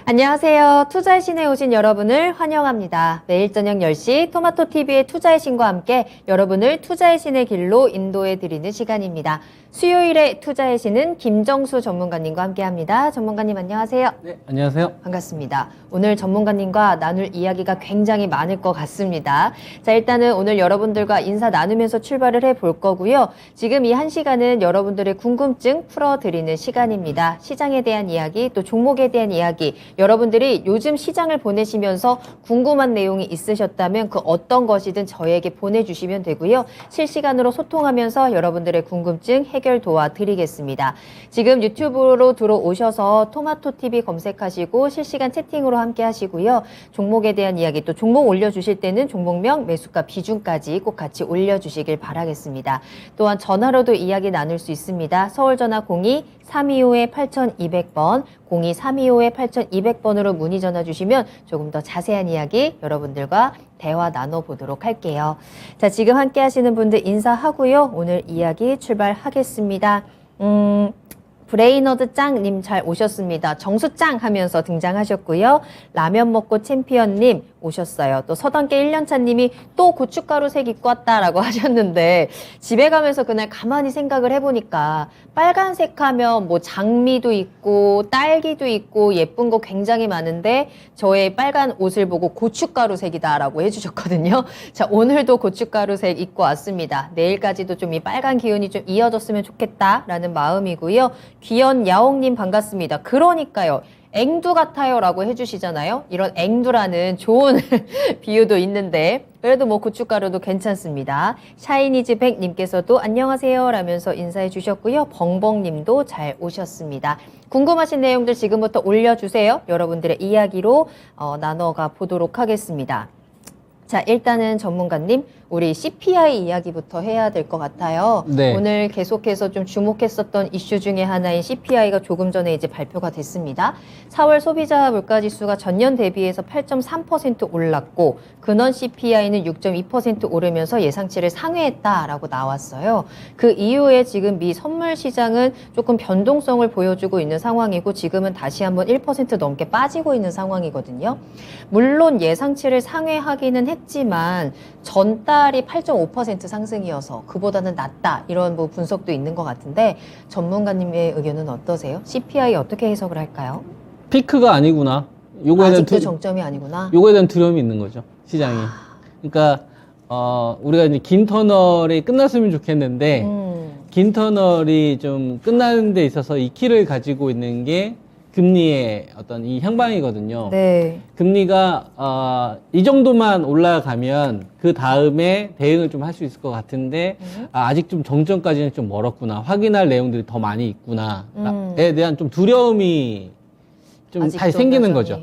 안녕하세요. 투자의 신에 오신 여러분을 환영합니다. 매일 저녁 10시 토마토TV의 투자의 신과 함께 여러분을 투자의 신의 길로 인도해 드리는 시간입니다. 수요일에 투자의 신은 김정수 전문가님과 함께합니다. 전문가님 안녕하세요. 네, 안녕하세요. 반갑습니다. 오늘 전문가님과 나눌 이야기가 굉장히 많을 것 같습니다. 자, 일단은 오늘 여러분들과 인사 나누면서 출발을 해볼 거고요. 지금 이 1시간은 여러분들의 궁금증 풀어드리는 시간입니다. 시장에 대한 이야기, 또 종목에 대한 이야기, 여러분들이 요즘 시장을 보내시면서 궁금한 내용이 있으셨다면 그 어떤 것이든 저에게 보내주시면 되고요. 실시간으로 소통하면서 여러분들의 궁금증 해결 도와드리겠습니다. 지금 유튜브로 들어오셔서 토마토TV 검색하시고 실시간 채팅으로 함께 하시고요. 종목에 대한 이야기, 또 종목 올려주실 때는 종목명, 매수가 비중까지 꼭 같이 올려주시길 바라겠습니다. 또한 전화로도 이야기 나눌 수 있습니다. 서울전화 02-325-8200번, 02-325-8200번으로 문의 전화 주시면 조금 더 자세한 이야기 여러분들과 대화 나눠보도록 할게요. 자, 지금 함께 하시는 분들 인사하고요. 오늘 이야기 출발하겠습니다. 브레이너드 짱님 잘 오셨습니다. 정수짱 하면서 등장하셨고요. 라면 먹고 챔피언님 오셨어요. 또 서당계 1년차님이 또 고춧가루 색 입고 왔다라고 하셨는데 집에 가면서 그날 가만히 생각을 해보니까 빨간색 하면 뭐 장미도 있고 딸기도 있고 예쁜 거 굉장히 많은데 저의 빨간 옷을 보고 고춧가루 색이다라고 해주셨거든요. 자, 오늘도 고춧가루 색 입고 왔습니다. 내일까지도 좀 이 빨간 기운이 좀 이어졌으면 좋겠다라는 마음이고요. 귀연 야옹님 반갑습니다. 그러니까요. 앵두 같아요 라고 해주시잖아요. 이런 앵두라는 좋은 비유도 있는데 그래도 뭐 고춧가루도 괜찮습니다. 샤이니즈 백님께서도 안녕하세요 라면서 인사해 주셨고요. 벙벙님도 잘 오셨습니다. 궁금하신 내용들 지금부터 올려주세요. 여러분들의 이야기로 나눠가 보도록 하겠습니다. 자, 일단은 전문가님, 우리 CPI 이야기부터 해야 될 것 같아요. 네. 오늘 계속해서 좀 주목했었던 이슈 중에 하나인 CPI가 조금 전에 이제 발표가 됐습니다. 4월 소비자 물가지수가 전년 대비해서 8.3% 올랐고 근원 CPI는 6.2% 오르면서 예상치를 상회했다라고 나왔어요. 그 이후에 지금 미 선물 시장은 조금 변동성을 보여주고 있는 상황이고 지금은 다시 한번 1% 넘게 빠지고 있는 상황이거든요. 물론 예상치를 상회하기는 했지만 전달이 8.5% 상승이어서 그보다는 낫다 이런 뭐 분석도 있는 것 같은데 전문가님의 의견은 어떠세요? CPI 어떻게 해석을 할까요? 피크가 아니구나. 요거에 대한 아직도 정점이 아니구나. 요거에 대한 두려움이 있는 거죠. 시장이. 그러니까 우리가 이제 긴 터널이 끝났으면 좋겠는데 긴 터널이 좀 끝나는 데 있어서 이 키를 가지고 있는 게 금리의 어떤 이 향방이거든요. 네. 금리가 이 정도만 올라가면 그 다음에 대응을 좀 할 수 있을 것 같은데 아직 좀 정점까지는 좀 멀었구나. 확인할 내용들이 더 많이 있구나에 대한 좀 두려움이 좀 다시 생기는 거죠.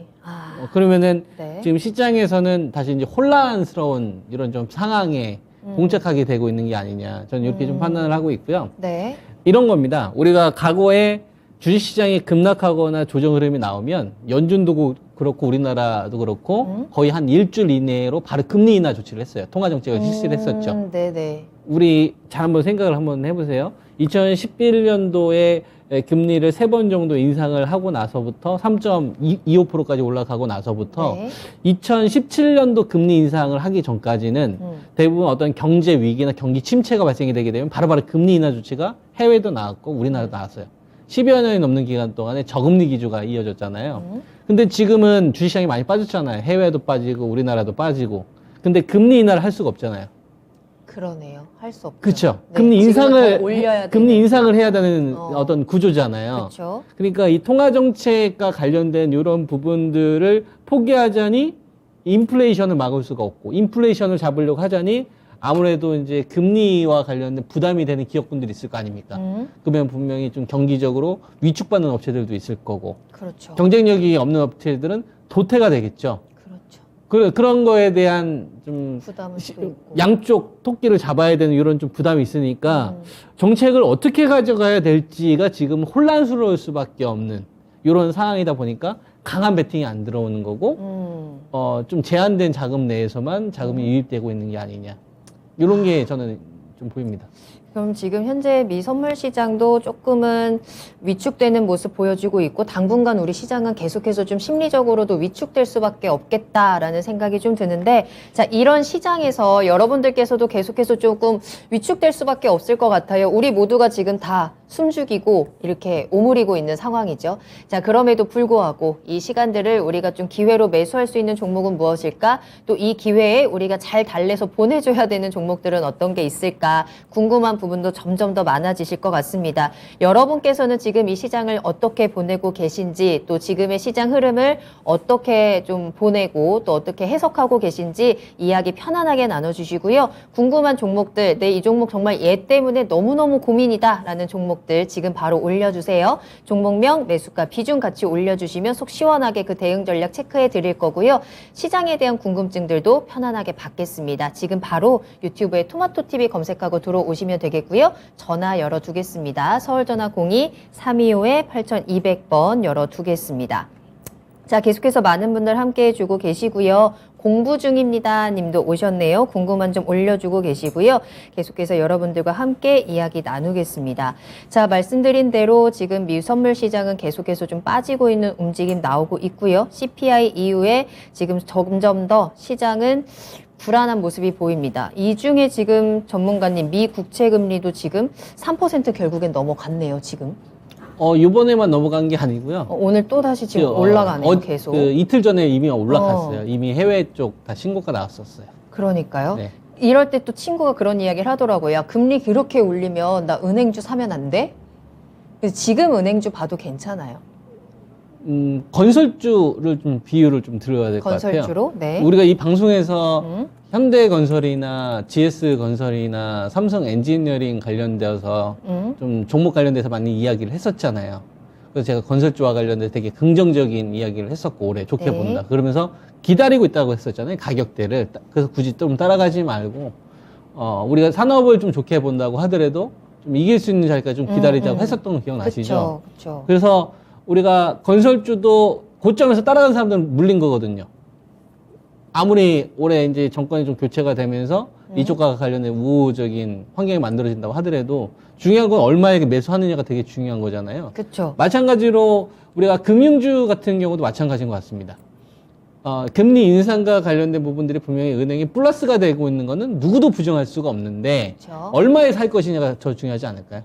그러면은 네. 지금 시장에서는 다시 이제 혼란스러운 이런 좀 상황에 봉착하게 되고 있는 게 아니냐. 저는 이렇게 좀 판단을 하고 있고요. 네. 이런 겁니다. 우리가 과거에 주식시장이 급락하거나 조정 흐름이 나오면 연준도 그렇고 우리나라도 그렇고 거의 한 일주일 이내로 바로 금리 인하 조치를 했어요. 통화정책을 실시를 했었죠. 네네. 우리 잘 한번 생각을 한번 해보세요. 2011년도에 금리를 3번 정도 인상을 하고 나서부터 3.25%까지 올라가고 나서부터 네. 2017년도 금리 인상을 하기 전까지는 대부분 어떤 경제 위기나 경기 침체가 발생이 되게 되면 바로바로 금리 인하 조치가 해외도 나왔고 우리나라도 나왔어요. 10여 년이 넘는 기간 동안에 저금리 기조가 이어졌잖아요. 근데 지금은 주식시장이 많이 빠졌잖아요. 해외도 빠지고 우리나라도 빠지고. 근데 금리 인하를 할 수가 없잖아요. 그러네요. 할 수 없죠. 그렇죠. 네. 금리 인상을 올려야 금리 되는. 인상을 해야 되는 어떤 구조잖아요. 그렇죠. 그러니까 이 통화 정책과 관련된 이런 부분들을 포기하자니 인플레이션을 막을 수가 없고 인플레이션을 잡으려고 하자니 아무래도 이제 금리와 관련된 부담이 되는 기업군들이 있을 거 아닙니까? 그러면 분명히 좀 경기적으로 위축받는 업체들도 있을 거고 그렇죠. 경쟁력이 없는 업체들은 도태가 되겠죠. 그렇죠. 그런 거에 대한 좀 부담을 수도 있고. 양쪽 토끼를 잡아야 되는 이런 좀 부담이 있으니까 정책을 어떻게 가져가야 될지가 지금 혼란스러울 수밖에 없는 이런 상황이다 보니까 강한 베팅이 안 들어오는 거고 좀 제한된 자금 내에서만 자금이 유입되고 있는 게 아니냐 이런 게 저는 좀 보입니다. 그럼 지금 현재 미 선물 시장도 조금은 위축되는 모습 보여주고 있고 당분간 우리 시장은 계속해서 좀 심리적으로도 위축될 수밖에 없겠다라는 생각이 좀 드는데 자, 이런 시장에서 여러분들께서도 계속해서 조금 위축될 수밖에 없을 것 같아요. 우리 모두가 지금 다 숨죽이고 이렇게 오므리고 있는 상황이죠. 자, 그럼에도 불구하고 이 시간들을 우리가 좀 기회로 매수할 수 있는 종목은 무엇일까? 또 이 기회에 우리가 잘 달래서 보내줘야 되는 종목들은 어떤 게 있을까? 궁금한 부분도 점점 더 많아지실 것 같습니다. 여러분께서는 지금 이 시장을 어떻게 보내고 계신지 또 지금의 시장 흐름을 어떻게 좀 보내고 또 어떻게 해석하고 계신지 이야기 편안하게 나눠주시고요. 궁금한 종목들, 이 종목 정말 얘 때문에 너무너무 고민이다 라는 종목들 지금 바로 올려주세요. 종목명, 매수가, 비중 같이 올려주시면 속 시원하게 그 대응 전략 체크해 드릴 거고요. 시장에 대한 궁금증들도 편안하게 받겠습니다. 지금 바로 유튜브에 토마토TV 검색하고 들어오시면 되겠고요. 전화 열어두겠습니다. 서울전화 02-325-8200번 열어두겠습니다. 자, 계속해서 많은 분들 함께 해주고 계시고요. 공부 중입니다 님도 오셨네요. 궁금한 점 올려주고 계시고요. 계속해서 여러분들과 함께 이야기 나누겠습니다. 자, 말씀드린 대로 지금 미 선물 시장은 계속해서 좀 빠지고 있는 움직임 나오고 있고요. CPI 이후에 지금 점점 더 시장은 불안한 모습이 보입니다. 이 중에 지금 전문가님 미 국채 금리도 지금 3% 결국엔 넘어갔네요, 지금. 이번에만 넘어간 게 아니고요. 오늘 또 다시 지금 올라가네요, 계속. 이틀 전에 이미 올라갔어요. 이미 해외 쪽 다 신고가 나왔었어요. 그러니까요. 네. 이럴 때 또 친구가 그런 이야기를 하더라고요. 야, 금리 그렇게 올리면 나 은행주 사면 안 돼? 그래서 지금 은행주 봐도 괜찮아요. 건설주를 좀 비유를 좀 들어야 될 것 같아요. 건설주로? 네. 우리가 이 방송에서 현대건설이나 GS건설이나 삼성엔지니어링 관련되어서 좀 종목 관련돼서 많이 이야기를 했었잖아요. 그래서 제가 건설주와 관련돼서 되게 긍정적인 이야기를 했었고 올해 좋게 네. 본다. 그러면서 기다리고 있다고 했었잖아요. 가격대를. 그래서 굳이 좀 따라가지 말고 우리가 산업을 좀 좋게 본다고 하더라도 좀 이길 수 있는 자리까지 좀 기다리자고 했었던 거 기억나시죠? 그렇죠. 그래서 우리가 건설주도 고점에서 따라가는 사람들은 물린 거거든요. 아무리 올해 이제 정권이 좀 교체가 되면서 이쪽과 관련된 우호적인 환경이 만들어진다고 하더라도 중요한 건 얼마에 매수하느냐가 되게 중요한 거잖아요. 그렇죠. 마찬가지로 우리가 금융주 같은 경우도 마찬가지인 것 같습니다. 금리 인상과 관련된 부분들이 분명히 은행이 플러스가 되고 있는 거는 누구도 부정할 수가 없는데 그쵸. 얼마에 살 것이냐가 더 중요하지 않을까요?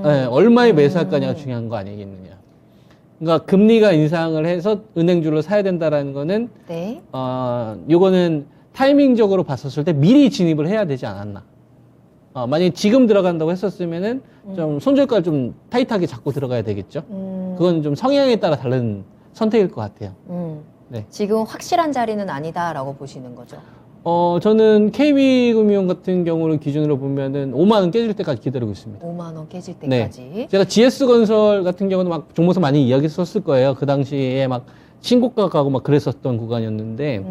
네, 얼마에 매수할 거냐가 중요한 거 아니겠느냐. 그러니까 금리가 인상을 해서 은행주를 사야 된다라는 거는 네. 요거는 타이밍적으로 봤었을 때 미리 진입을 해야 되지 않았나. 만약에 지금 들어간다고 했었으면은 좀 손절가를 좀 타이트하게 잡고 들어가야 되겠죠. 그건 좀 성향에 따라 다른 선택일 것 같아요. 네. 지금 확실한 자리는 아니다라고 보시는 거죠. 저는 KB금융 같은 경우를 기준으로 보면은 5만 원 깨질 때까지 기다리고 있습니다. 5만 원 깨질 네. 때까지. 제가 GS건설 같은 경우는 막 종목에서 많이 이야기했었을 거예요. 그 당시에 막 신고가 가고 막 그랬었던 구간이었는데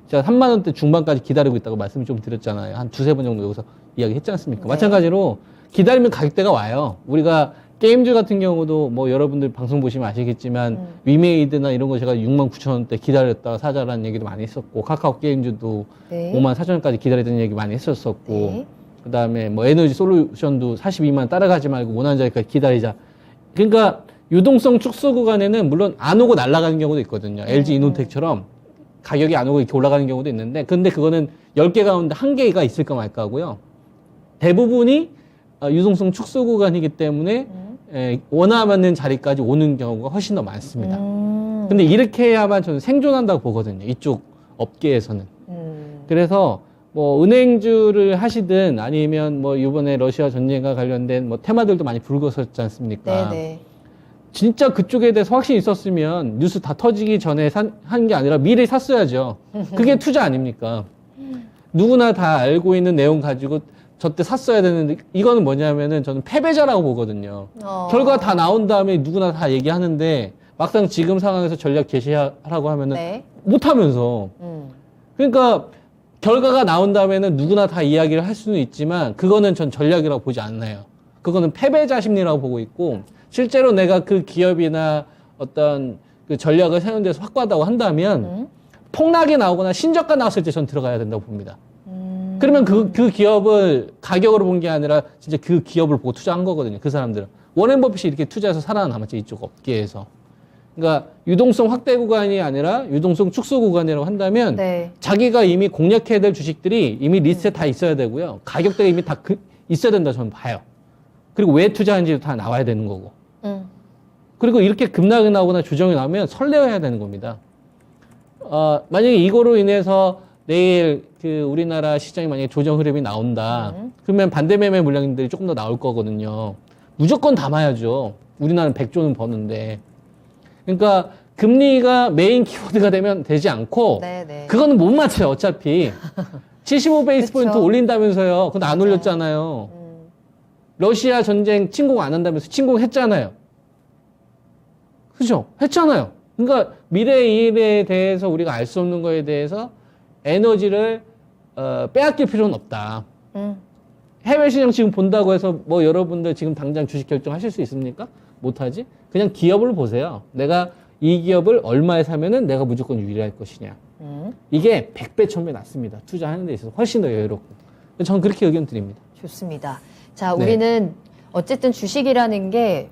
제가 3만 원대 중반까지 기다리고 있다고 말씀을 좀 드렸잖아요. 한 두세 번 정도 여기서 이야기했지 않습니까? 네. 마찬가지로 기다리면 가격대가 와요. 우리가 게임주 같은 경우도 뭐 여러분들 방송 보시면 아시겠지만 위메이드나 이런 거 제가 6만 9천 원대 기다렸다가 사자라는 얘기도 많이 했었고 카카오 게임주도 네. 5만 4천 원까지 기다리던 얘기 많이 했었었고 네. 그다음에 뭐 에너지 솔루션도 42만 원 따라가지 말고 원하는 자리까지 기다리자. 그러니까 유동성 축소 구간에는 물론 안 오고 날아가는 경우도 있거든요. LG 이노텍처럼 가격이 안 오고 이렇게 올라가는 경우도 있는데 근데 그거는 10개 가운데 1개가 있을까 말까 하고요. 대부분이 유동성 축소 구간이기 때문에 원하는 자리까지 오는 경우가 훨씬 더 많습니다. 근데 이렇게 해야만 저는 생존한다고 보거든요. 이쪽 업계에서는. 그래서 뭐 은행주를 하시든 아니면 뭐 이번에 러시아 전쟁과 관련된 뭐 테마들도 많이 불거졌지 않습니까? 네네. 진짜 그쪽에 대해서 확신이 있었으면 뉴스 다 터지기 전에 한 게 아니라 미리 샀어야죠. 그게 투자 아닙니까? 누구나 다 알고 있는 내용 가지고 저때 샀어야 되는데 이거는 뭐냐면은 저는 패배자라고 보거든요. 결과 다 나온 다음에 누구나 다 얘기하는데 막상 지금 상황에서 전략 제시하라고 하면은 네. 못하면서 그러니까 결과가 나온 다음에는 누구나 다 이야기를 할 수는 있지만 그거는 전 전략이라고 보지 않나요. 그거는 패배자 심리라고 보고 있고 실제로 내가 그 기업이나 어떤 그 전략을 세우는 데서 확고하다고 한다면 폭락이 나오거나 신저가 나왔을 때 전 들어가야 된다고 봅니다. 그러면 그 기업을 가격으로 본 게 아니라 진짜 그 기업을 보고 투자한 거거든요. 그 사람들은. 워렌 버핏이 이렇게 투자해서 살아남았죠. 이쪽 업계에서. 그러니까 유동성 확대 구간이 아니라 유동성 축소 구간이라고 한다면 네. 자기가 이미 공략해야 될 주식들이 이미 리스트에 다 있어야 되고요. 가격대가 이미 다 있어야 된다 저는 봐요. 그리고 왜 투자한지도 다 나와야 되는 거고. 그리고 이렇게 급락이 나오거나 조정이 나오면 설레어야 되는 겁니다. 만약에 이거로 인해서 내일 그 우리나라 시장이 만약에 조정 흐름이 나온다. 그러면 반대 매매 물량들이 조금 더 나올 거거든요. 무조건 담아야죠. 우리나라는 100조는 버는데. 그러니까 금리가 메인 키워드가 되지 않고 네네. 그거는 못 맞춰요. 어차피. 75베이스 포인트 그쵸. 올린다면서요. 그건 안 올렸잖아요. 러시아 전쟁 침공 안 한다면서 침공했잖아요. 그죠? 했잖아요. 그러니까 미래의 일에 대해서 우리가 알 수 없는 거에 대해서 에너지를 빼앗길 필요는 없다. 해외 시장 지금 본다고 해서 뭐 여러분들 지금 당장 주식 결정하실 수 있습니까? 못하지? 그냥 기업을 보세요. 내가 이 기업을 얼마에 사면은 내가 무조건 유리할 것이냐. 이게 100배, 1000배 낫습니다. 투자하는 데 있어서 훨씬 더 여유롭고. 저는 그렇게 의견 드립니다. 좋습니다. 자, 네. 우리는 어쨌든 주식이라는 게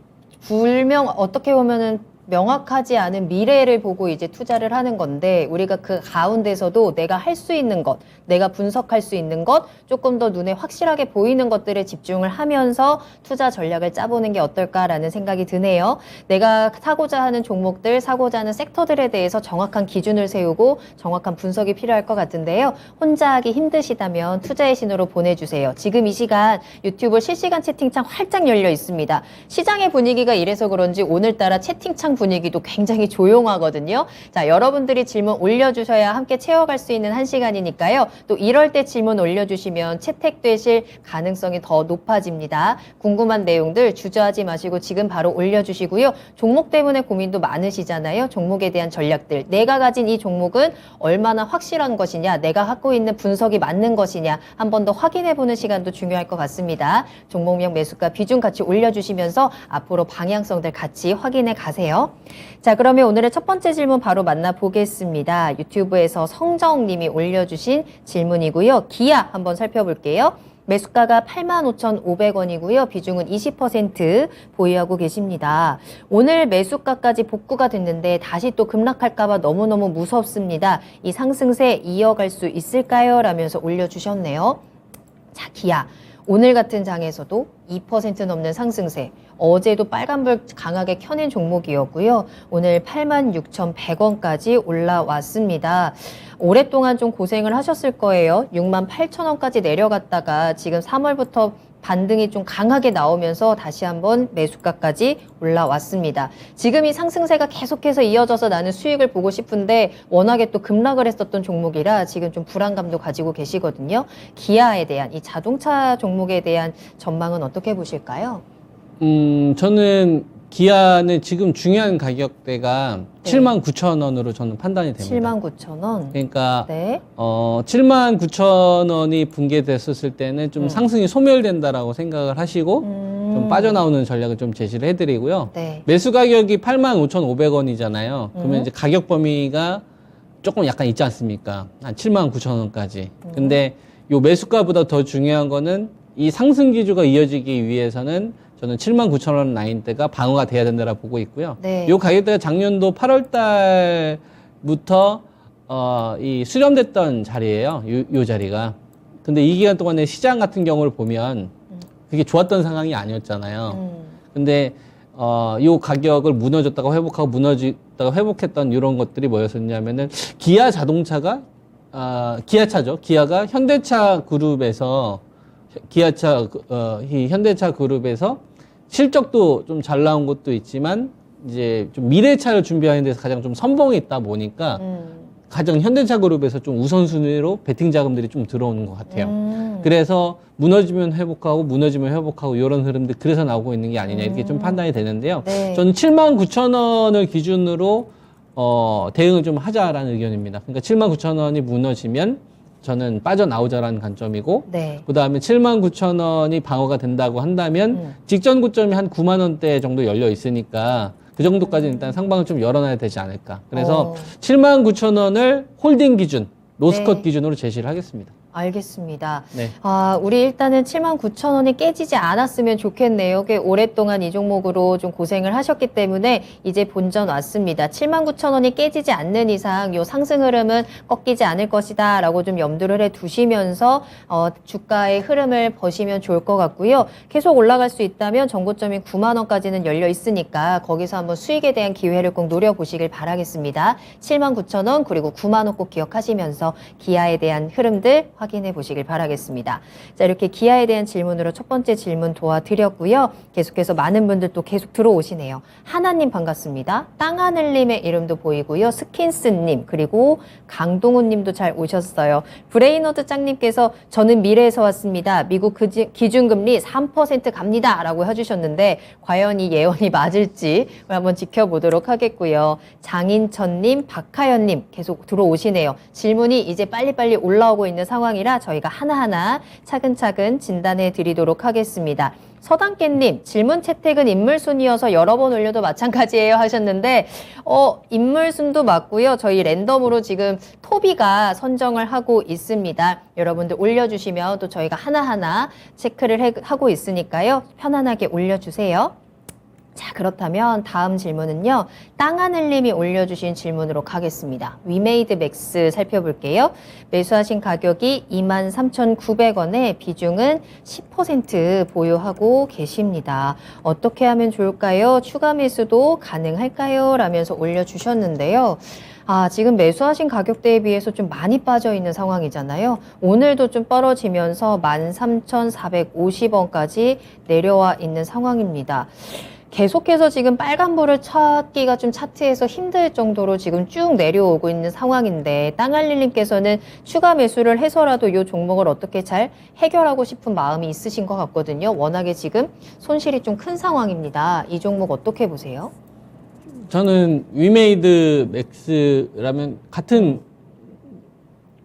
어떻게 보면은 명확하지 않은 미래를 보고 이제 투자를 하는 건데 우리가 그 가운데서도 내가 할 수 있는 것, 내가 분석할 수 있는 것, 조금 더 눈에 확실하게 보이는 것들에 집중을 하면서 투자 전략을 짜보는 게 어떨까라는 생각이 드네요. 내가 사고자 하는 종목들, 사고자 하는 섹터들에 대해서 정확한 기준을 세우고 정확한 분석이 필요할 것 같은데요. 혼자 하기 힘드시다면 투자의 신호로 보내주세요. 지금 이 시간 유튜브 실시간 채팅창 활짝 열려 있습니다. 시장의 분위기가 이래서 그런지 오늘따라 채팅창 분위기도 굉장히 조용하거든요. 자, 여러분들이 질문 올려주셔야 함께 채워갈 수 있는 한 시간이니까요. 또 이럴 때 질문 올려주시면 채택되실 가능성이 더 높아집니다. 궁금한 내용들 주저하지 마시고 지금 바로 올려주시고요. 종목 때문에 고민도 많으시잖아요. 종목에 대한 전략들. 내가 가진 이 종목은 얼마나 확실한 것이냐, 내가 갖고 있는 분석이 맞는 것이냐 한 번 더 확인해보는 시간도 중요할 것 같습니다. 종목명 매수가 비중 같이 올려주시면서 앞으로 방향성들 같이 확인해 가세요. 자, 그러면 오늘의 첫 번째 질문 바로 만나보겠습니다. 유튜브에서 성정님이 올려주신 질문이고요. 기아 한번 살펴볼게요. 매수가가 85,500원이고요. 비중은 20% 보유하고 계십니다. 오늘 매수가까지 복구가 됐는데 다시 또 급락할까봐 너무너무 무섭습니다. 이 상승세 이어갈 수 있을까요? 라면서 올려주셨네요. 자, 기아. 오늘 같은 장에서도 2% 넘는 상승세. 어제도 빨간불 강하게 켜낸 종목이었고요. 오늘 86,100원까지 올라왔습니다. 오랫동안 좀 고생을 하셨을 거예요. 68,000원까지 내려갔다가 지금 3월부터 반등이 좀 강하게 나오면서 다시 한번 매수가까지 올라왔습니다. 지금 이 상승세가 계속해서 이어져서 나는 수익을 보고 싶은데 워낙에 또 급락을 했었던 종목이라 지금 좀 불안감도 가지고 계시거든요. 기아에 대한 이 자동차 종목에 대한 전망은 어떻게 보실까요? 저는 기아는 지금 중요한 가격대가 네. 79,000원으로 저는 판단이 됩니다. 79,000원. 그러니까 네. 79,000원이 붕괴됐었을 때는 좀 상승이 소멸된다라고 생각을 하시고 좀 빠져나오는 전략을 좀 제시를 해드리고요. 네. 매수 가격이 85,500원이잖아요. 그러면 이제 가격 범위가 조금 약간 있지 않습니까? 한 79,000원까지. 근데 요 매수가보다 더 중요한 거는 이 상승 기조가 이어지기 위해서는 저는 79,000원 라인대가 방어가 돼야 된다고 보고 있고요. 네. 요 가격대가 작년도 8월 달부터 이 수렴됐던 자리예요. 요 자리가. 근데 이 기간 동안에 시장 같은 경우를 보면 그게 좋았던 상황이 아니었잖아요. 근데 요 가격을 무너졌다가 회복하고 무너졌다가 회복했던 이런 것들이 뭐였었냐면은 기아 자동차가 기아차죠. 기아가 현대차 그룹에서 이 현대차 그룹에서 실적도 좀 잘 나온 것도 있지만 이제 좀 미래차를 준비하는 데서 가장 좀 선봉에 있다 보니까 가장 현대차 그룹에서 좀 우선순위로 베팅 자금들이 좀 들어오는 것 같아요. 그래서 무너지면 회복하고 이런 흐름들 그래서 나오고 있는 게 아니냐 이렇게 좀 판단이 되는데요. 네. 저는 79,000원을 기준으로 대응을 좀 하자라는 의견입니다. 그러니까 79,000원이 무너지면 저는 빠져나오자라는 관점이고 네. 그다음에 79,000원이 방어가 된다고 한다면 직전 고점이 한 9만 원대 정도 열려 있으니까 그 정도까지는 일단 상방을 좀 열어놔야 되지 않을까. 그래서 79,000원을 홀딩 기준, 로스컷 네. 기준으로 제시를 하겠습니다. 알겠습니다. 네. 우리 일단은 79,000원이 깨지지 않았으면 좋겠네요. 꽤 오랫동안 이 종목으로 좀 고생을 하셨기 때문에 이제 본전 왔습니다. 79,000원이 깨지지 않는 이상 요 상승 흐름은 꺾이지 않을 것이다 라고 좀 염두를 해 두시면서 주가의 흐름을 보시면 좋을 것 같고요. 계속 올라갈 수 있다면 전고점이 9만 원까지는 열려 있으니까 거기서 한번 수익에 대한 기회를 꼭 노려보시길 바라겠습니다. 79,000원 그리고 9만 원 꼭 기억하시면서 기아에 대한 흐름들 확인해 보시길 바라겠습니다. 자, 이렇게 기아에 대한 질문으로 첫 번째 질문 도와드렸고요. 계속해서 많은 분들 또 계속 들어오시네요. 하나님 반갑습니다. 땅하늘님의 이름도 보이고요. 스킨스님 그리고 강동훈님도 잘 오셨어요. 브레이너드 짱님께서 저는 미래에서 왔습니다. 미국 기준금리 3% 갑니다 라고 해주셨는데 과연 이 예언이 맞을지 한번 지켜보도록 하겠고요. 장인천님, 박하연님 계속 들어오시네요. 질문이 이제 빨리빨리 올라오고 있는 상황이라 저희가 하나하나 차근차근 진단해 드리도록 하겠습니다. 서당깨님, 질문 채택은 인물순이어서 여러 번 올려도 마찬가지예요 하셨는데 인물순도 맞고요. 저희 랜덤으로 지금 토비가 선정을 하고 있습니다. 여러분들 올려주시면 또 저희가 하나하나 체크를 하고 있으니까요. 편안하게 올려주세요. 자, 그렇다면 다음 질문은요. 땅하늘님이 올려주신 질문으로 가겠습니다. 위메이드 맥스 살펴볼게요. 매수하신 가격이 23,900원에 비중은 10% 보유하고 계십니다. 어떻게 하면 좋을까요? 추가 매수도 가능할까요? 라면서 올려주셨는데요. 지금 매수하신 가격대에 비해서 좀 많이 빠져 있는 상황이잖아요. 오늘도 좀 떨어지면서 13,450원까지 내려와 있는 상황입니다. 계속해서 지금 빨간불을 찾기가 좀 차트에서 힘들 정도로 지금 쭉 내려오고 있는 상황인데 땅알릴님께서는 추가 매수를 해서라도 이 종목을 어떻게 잘 해결하고 싶은 마음이 있으신 것 같거든요. 워낙에 지금 손실이 좀 큰 상황입니다. 이 종목 어떻게 보세요? 저는 위메이드 맥스라면 같은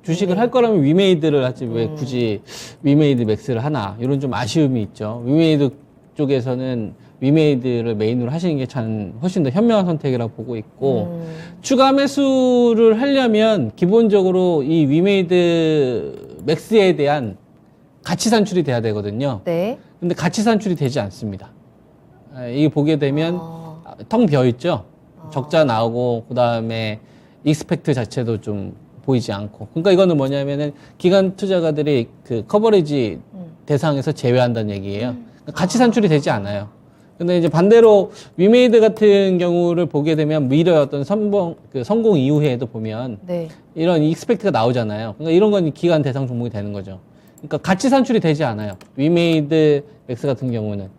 주식을 할 거라면 위메이드를 하지 왜 굳이 위메이드 맥스를 하나 이런 좀 아쉬움이 있죠. 위메이드 쪽에서는 위메이드를 메인으로 하시는 게 저는 훨씬 더 현명한 선택이라고 보고 있고 추가 매수를 하려면 기본적으로 이 위메이드 맥스에 대한 가치 산출이 돼야 되거든요. 네. 근데 가치 산출이 되지 않습니다. 이게 보게 되면 텅 비어 있죠. 적자 나오고 그다음에 익스펙트 자체도 좀 보이지 않고. 그러니까 이거는 뭐냐면은 기관 투자가들이 그 커버리지 대상에서 제외한다는 얘기예요. 가치 산출이 되지 않아요. 근데 이제 반대로 위메이드 같은 경우를 보게 되면 미래의 어떤 성공 이후에도 보면 네. 이런 익스펙트가 나오잖아요. 그러니까 이런 건 기관 대상 종목이 되는 거죠. 그러니까 가치 산출이 되지 않아요. 위메이드 맥스 같은 경우는.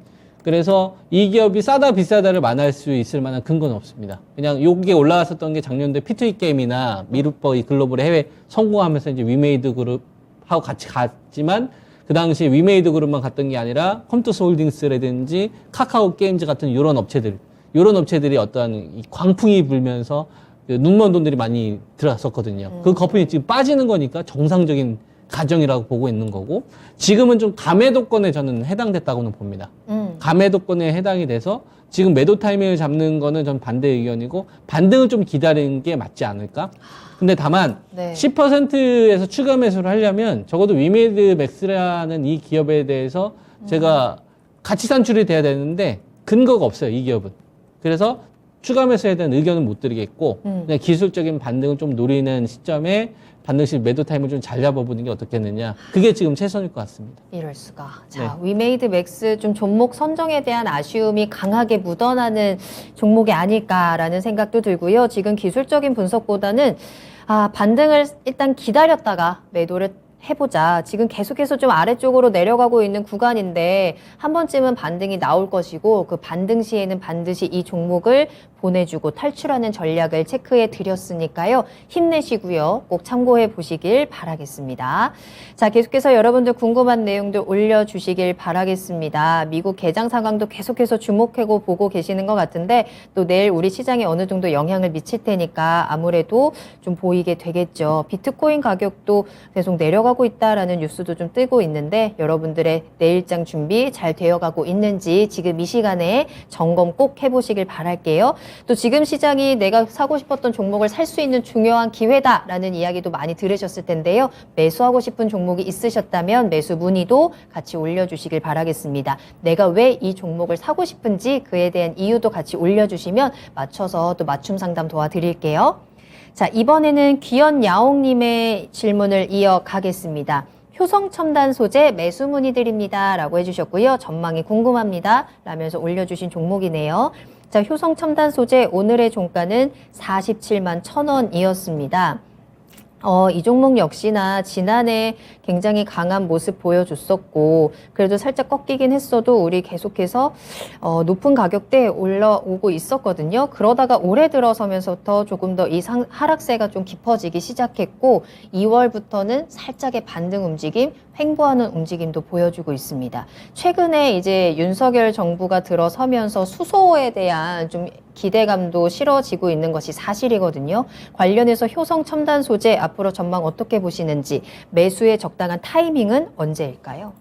그래서 이 기업이 싸다 비싸다를 만할 수 있을 만한 근거는 없습니다. 그냥 요게 올라왔었던 게 작년도에 P2E 게임이나 미르버이 글로벌 해외 성공하면서 이제 위메이드 그룹하고 같이 갔지만 그 당시 위메이드 그룹만 갔던 게 아니라 컴투스 홀딩스라든지 카카오 게임즈 같은 이런 업체들이 어떠한 이 광풍이 불면서 눈먼 돈들이 많이 들어갔었거든요. 그 거품이 지금 빠지는 거니까 정상적인 가정이라고 보고 있는 거고 지금은 좀 가매도권에 저는 해당됐다고는 봅니다. 가매도권에 해당이 돼서 지금 매도 타이밍을 잡는 거는 전 반대 의견이고 반등을 좀 기다리는 게 맞지 않을까? 근데 다만 네. 10%에서 추가 매수를 하려면 적어도 위메이드 맥스라는 이 기업에 대해서 제가 가치 산출이 돼야 되는데 근거가 없어요, 이 기업은. 그래서 추가 매수에 대한 의견은 못 드리겠고 그냥 기술적인 반등을 좀 노리는 시점에 반등 시 매도 타임을 좀 잘 잡아보는 게 어떻겠느냐. 그게 지금 최선일 것 같습니다. 이럴 수가. 자, 위메이드 맥스 좀 종목 선정에 대한 아쉬움이 강하게 묻어나는 종목이 아닐까라는 생각도 들고요. 지금 기술적인 분석보다는 반등을 일단 기다렸다가 매도를 해보자. 지금 계속해서 좀 아래쪽으로 내려가고 있는 구간인데 한 번쯤은 반등이 나올 것이고 그 반등 시에는 반드시 이 종목을 보내주고 탈출하는 전략을 체크해 드렸으니까요. 힘내시고요. 꼭 참고해 보시길 바라겠습니다. 자, 계속해서 여러분들 궁금한 내용도 올려주시길 바라겠습니다. 미국 개장 상황도 계속해서 주목하고 보고 계시는 것 같은데 또 내일 우리 시장에 어느 정도 영향을 미칠 테니까 아무래도 좀 보이게 되겠죠. 비트코인 가격도 계속 내려가고 있다라는 뉴스도 좀 뜨고 있는데 여러분들의 내일장 준비 잘 되어가고 있는지 지금 이 시간에 점검 꼭 해보시길 바랄게요. 또 지금 시장이 내가 사고 싶었던 종목을 살 수 있는 중요한 기회다라는 이야기도 많이 들으셨을 텐데요. 매수하고 싶은 종목이 있으셨다면 매수 문의도 같이 올려주시길 바라겠습니다. 내가 왜 이 종목을 사고 싶은지 그에 대한 이유도 같이 올려주시면 맞춰서 또 맞춤 상담 도와드릴게요. 자, 이번에는 귀연야옹님의 질문을 이어가겠습니다. 효성첨단 소재 매수 문의드립니다 라고 해주셨고요. 전망이 궁금합니다 라면서 올려주신 종목이네요. 자, 효성첨단 소재 오늘의 종가는 47만 1,000원이었습니다. 이 종목 역시나 지난해 굉장히 강한 모습 보여줬었고 그래도 살짝 꺾이긴 했어도 우리 계속해서 높은 가격대에 올라오고 있었거든요. 그러다가 올해 들어서면서부터 조금 더 이 하락세가 좀 깊어지기 시작했고 2월부터는 살짝의 반등 움직임, 횡보하는 움직임도 보여주고 있습니다. 최근에 이제 윤석열 정부가 들어서면서 수소에 대한 좀 기대감도 실어지고 있는 것이 사실이거든요. 관련해서 효성 첨단 소재 앞으로 전망 어떻게 보시는지, 매수의 적당한 타이밍은 언제일까요?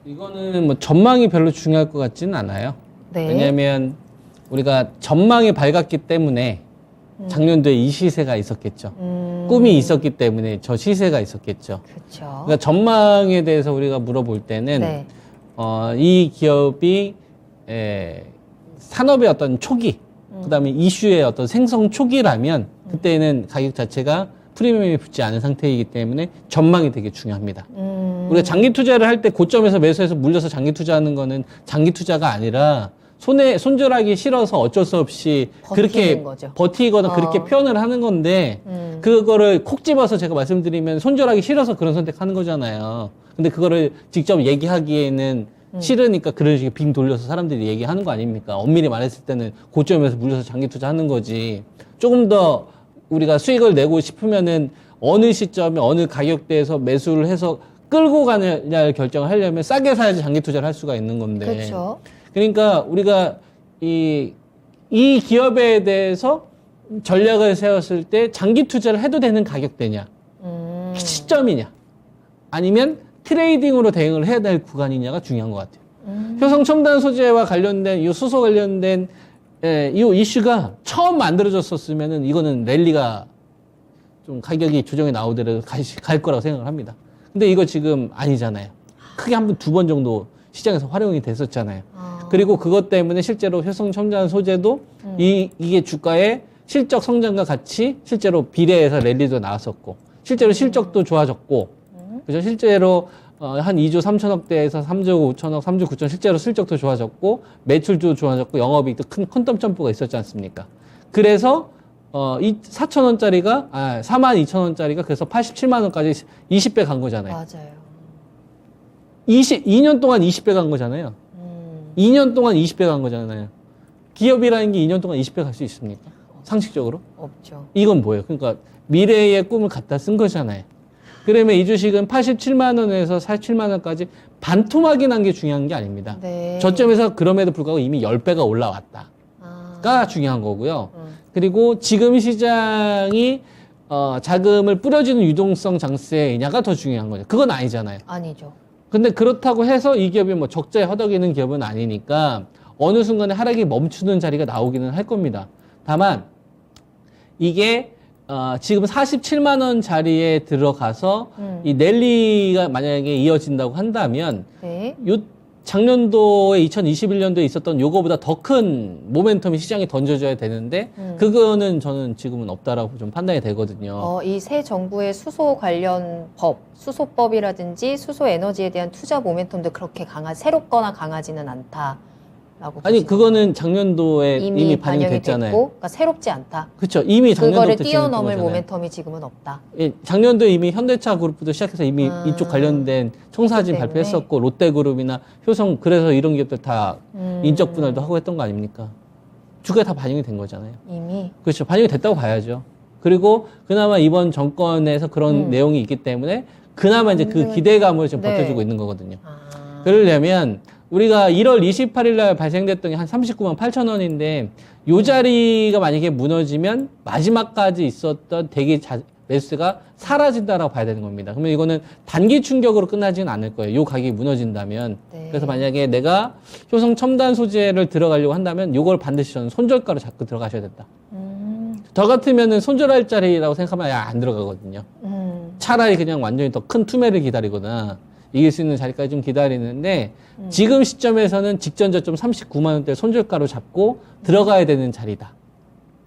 이거는 뭐 전망이 별로 중요할 것 같지는 않아요. 네. 왜냐하면 우리가 전망이 밝았기 때문에 작년도에 이 시세가 있었겠죠. 꿈이 있었기 때문에 저 시세가 있었겠죠. 그렇죠. 그러니까 전망에 대해서 우리가 물어볼 때는 네. 이 기업이 산업의 어떤 초기, 그다음에 이슈의 어떤 생성 초기라면 그때는 가격 자체가 프리미엄이 붙지 않은 상태이기 때문에 전망이 되게 중요합니다. 우리가 장기 투자를 할 때 고점에서 매수해서 물려서 장기 투자하는 거는 장기 투자가 아니라 손절하기 싫어서 어쩔 수 없이 그렇게 거죠. 버티거나 그렇게 표현을 하는 건데 그거를 콕 집어서 제가 말씀드리면 손절하기 싫어서 그런 선택하는 거잖아요. 근데 그거를 직접 얘기하기에는 싫으니까 그런 식으로 빙 돌려서 사람들이 얘기하는 거 아닙니까? 엄밀히 말했을 때는 고점에서 물려서 장기 투자하는 거지. 조금 더 우리가 수익을 내고 싶으면은 어느 시점에 어느 가격대에서 매수를 해서 끌고 가느냐를 결정을 하려면 싸게 사야지 장기 투자를 할 수가 있는 건데. 그렇죠. 그러니까 우리가 이 기업에 대해서 전략을 세웠을 때 장기 투자를 해도 되는 가격대냐, 시점이냐, 아니면 트레이딩으로 대응을 해야 될 구간이냐가 중요한 것 같아요. 효성 첨단 소재와 관련된 이 수소 관련된 이 이슈가 처음 만들어졌었으면은 이거는 랠리가 좀 가격이 조정이 나오더라도 갈 거라고 생각을 합니다. 근데 이거 지금 아니잖아요. 크게 한 번, 두 번 정도 시장에서 활용이 됐었잖아요. 그리고 그것 때문에 실제로 효성 첨단 소재도 이게 주가의 실적 성장과 같이 실제로 비례해서 랠리도 나왔었고, 실제로 실적도 좋아졌고, 그죠? 실제로 한 2조 3천억대에서 3조 5천억, 3조 9천 실제로 실적도 좋아졌고 매출도 좋아졌고 영업이익도 큰 퀀텀 점프가 있었지 않습니까? 그래서 4천원짜리가 4만 2천원짜리가 그래서 87만 원까지 20배 간 거잖아요. 맞아요. 2년 동안 20배 간 거잖아요. 2년 동안 20배 간 거잖아요. 기업이라는 게 2년 동안 20배 갈 수 있습니까? 상식적으로? 없죠. 이건 뭐예요? 그러니까 미래의 꿈을 갖다 쓴 거잖아요. 그러면 이 주식은 87만 원에서 47만 원까지 반토막이 난 게 중요한 게 아닙니다. 네. 저점에서 그럼에도 불구하고 이미 10배가 올라왔다가 중요한 거고요. 그리고 지금 시장이 자금을 뿌려주는 유동성 장세이냐가 더 중요한 거죠. 그건 아니잖아요. 아니죠. 근데 그렇다고 해서 이 기업이 뭐 적자에 허덕이는 기업은 아니니까 어느 순간에 하락이 멈추는 자리가 나오기는 할 겁니다. 다만 이게 지금 47만 원 자리에 들어가서 이 랠리가 만약에 이어진다고 한다면 네. 요 작년도에 2021년도에 있었던 요거보다 더 큰 모멘텀이 시장에 던져져야 되는데 그거는 저는 지금은 없다라고 좀 판단이 되거든요. 이 새 정부의 수소 관련 법, 수소법이라든지 수소 에너지에 대한 투자 모멘텀도 그렇게 새롭거나 강하지는 않다라고. 아니 보시나요? 그거는 작년도에 이미 반영이 됐잖아요. 됐고, 그러니까 새롭지 않다. 그렇죠. 이미 그거를 작년도부터 뛰어넘을 거잖아요. 모멘텀이 지금은 없다. 예, 작년도에 이미 현대차 그룹부터 시작해서 이미 이쪽 관련된 청사진 때문에. 발표했었고 롯데그룹이나 효성 그래서 이런 기업들 다 인적 분할도 하고 했던 거 아닙니까? 주가에 다 반영이 된 거잖아요. 이미. 그렇죠. 반영이 됐다고 봐야죠. 그리고 그나마 이번 정권에서 그런 내용이 있기 때문에 그나마 이제 그 기대감을 좀 네. 버텨주고 있는 거거든요. 그러려면 우리가 1월 28일 날 발생됐던 게 한 39만 8천 원인데 요 자리가 만약에 무너지면 마지막까지 있었던 되게 매수세가 사라진다라고 봐야 되는 겁니다. 그러면 이거는 단기 충격으로 끝나지는 않을 거예요. 요 가격이 무너진다면. 네. 그래서 만약에 내가 효성 첨단 소재를 들어가려고 한다면 요걸 반드시 저는 손절가로 잡고 들어가셔야 된다. 저 같으면은 손절할 자리라고 생각하면 안 들어가거든요. 차라리 그냥 완전히 더 큰 투매를 기다리거나 이길 수 있는 자리까지 좀 기다리는데 지금 시점에서는 직전 저점 39만 원대 손절가로 잡고 들어가야 되는 자리다.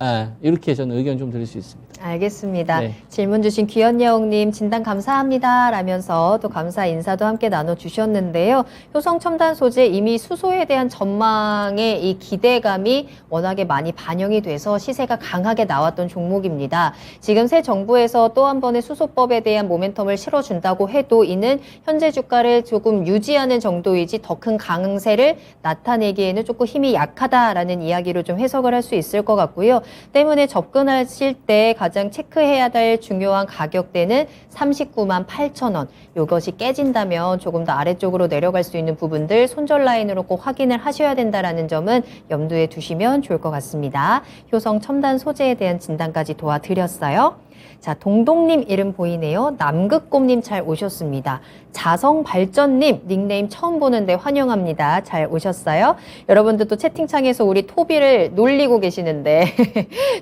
아, 이렇게 저는 의견 좀 드릴 수 있습니다. 알겠습니다. 네. 질문 주신 귀현여웅님 진단 감사합니다 라면서 또 감사 인사도 함께 나눠주셨는데요. 효성첨단 소재 이미 수소에 대한 전망의 이 기대감이 워낙에 많이 반영이 돼서 시세가 강하게 나왔던 종목입니다. 지금 새 정부에서 또 한 번의 수소법에 대한 모멘텀을 실어준다고 해도 이는 현재 주가를 조금 유지하는 정도이지 더 큰 강세를 나타내기에는 조금 힘이 약하다라는 이야기로 좀 해석을 할 수 있을 것 같고요. 때문에 접근하실 때 가장 체크해야 될 중요한 가격대는 39만 8천 원. 이것이 깨진다면 조금 더 아래쪽으로 내려갈 수 있는 부분들 손절 라인으로 꼭 확인을 하셔야 된다는 점은 염두에 두시면 좋을 것 같습니다. 효성 첨단 소재에 대한 진단까지 도와드렸어요. 자, 동동님 이름 보이네요. 남극곰님 잘 오셨습니다. 자성발전님 닉네임 처음 보는데 환영합니다. 잘 오셨어요. 여러분들도 채팅창에서 우리 토비를 놀리고 계시는데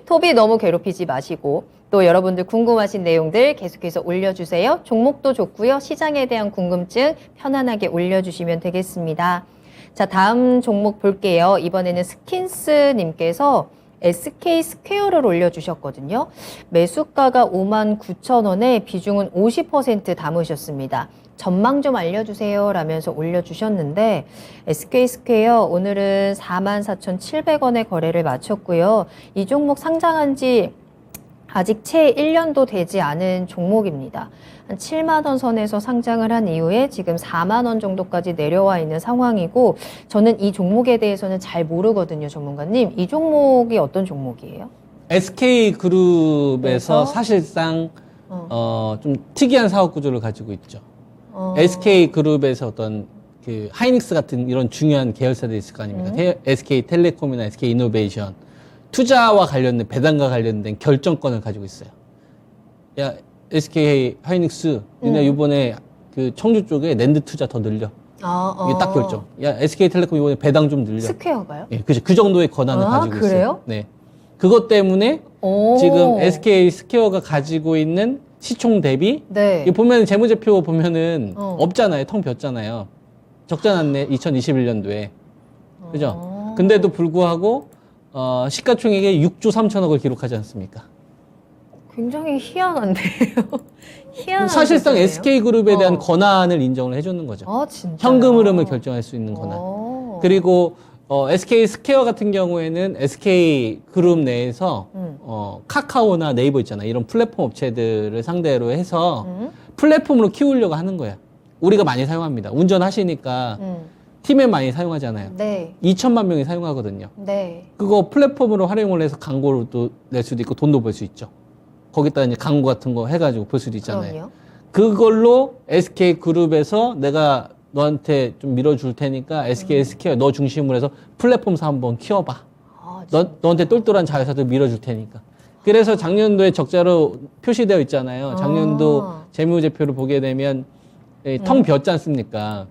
토비 너무 괴롭히지 마시고 또 여러분들 궁금하신 내용들 계속해서 올려주세요. 종목도 좋고요. 시장에 대한 궁금증 편안하게 올려주시면 되겠습니다. 자, 다음 종목 볼게요. 이번에는 스킨스님께서 SK 스퀘어를 올려주셨거든요. 매수가가 59,000원에 비중은 50% 담으셨습니다. 전망 좀 알려주세요 라면서 올려주셨는데 SK 스퀘어 오늘은 44,700원에 거래를 마쳤고요. 이 종목 상장한 지 아직 채 1년도 되지 않은 종목입니다. 한 7만 원 선에서 상장을 한 이후에 지금 4만 원 정도까지 내려와 있는 상황이고 저는 이 종목에 대해서는 잘 모르거든요, 전문가님. 이 종목이 어떤 종목이에요? SK그룹에서 그래서? 사실상 좀 특이한 사업 구조를 가지고 있죠. SK그룹에서 어떤 그 하이닉스 같은 이런 중요한 계열사들이 있을 거 아닙니까? SK텔레콤이나 SK이노베이션 투자와 관련된 배당과 관련된 결정권을 가지고 있어요. 야, SK 하이닉스 니네 이번에 그 청주 쪽에 랜드 투자 더 늘려. 이게 딱 결정. 야, SK텔레콤 이번에 배당 좀 늘려. 스퀘어가요? 예, 그 정도의 권한을 가지고 있어요. 그래요? 네. 그것 때문에 오. 지금 SK 스퀘어가 가지고 있는 시총 대비 네. 이 보면 재무제표 보면은 없잖아요. 텅 비었잖아요. 적자 났네. 2021년도에. 그죠? 근데도 불구하고 시가총액의 6조 3천억을 기록하지 않습니까? 굉장히 희한한데요. 희한한 사실상 구조네요. SK그룹에 대한 권한을 인정을 해주는 거죠. 아, 진짜. 현금 흐름을 결정할 수 있는 권한. 그리고 SK 스퀘어 같은 경우에는 SK 그룹 내에서 카카오나 네이버 있잖아요. 이런 플랫폼 업체들을 상대로 해서 플랫폼으로 키우려고 하는 거야. 우리가 많이 사용합니다. 운전하시니까 팀에 많이 사용하잖아요. 네. 2천만 명이 사용하거든요. 네. 그거 플랫폼으로 활용을 해서 광고도 낼 수도 있고 돈도 벌 수 있죠. 거기다 이제 광고 같은 거 해가지고 볼 수도 있잖아요. 그럼요. 그걸로 SK 그룹에서 내가 너한테 좀 밀어줄 테니까 SK 스퀘어 너 중심으로 해서 플랫폼사 한번 키워봐. 아, 너한테 똘똘한 자회사도 밀어줄 테니까. 그래서 작년도에 적자로 표시되어 있잖아요. 작년도 재무제표를 보게 되면 텅 비었지 않습니까?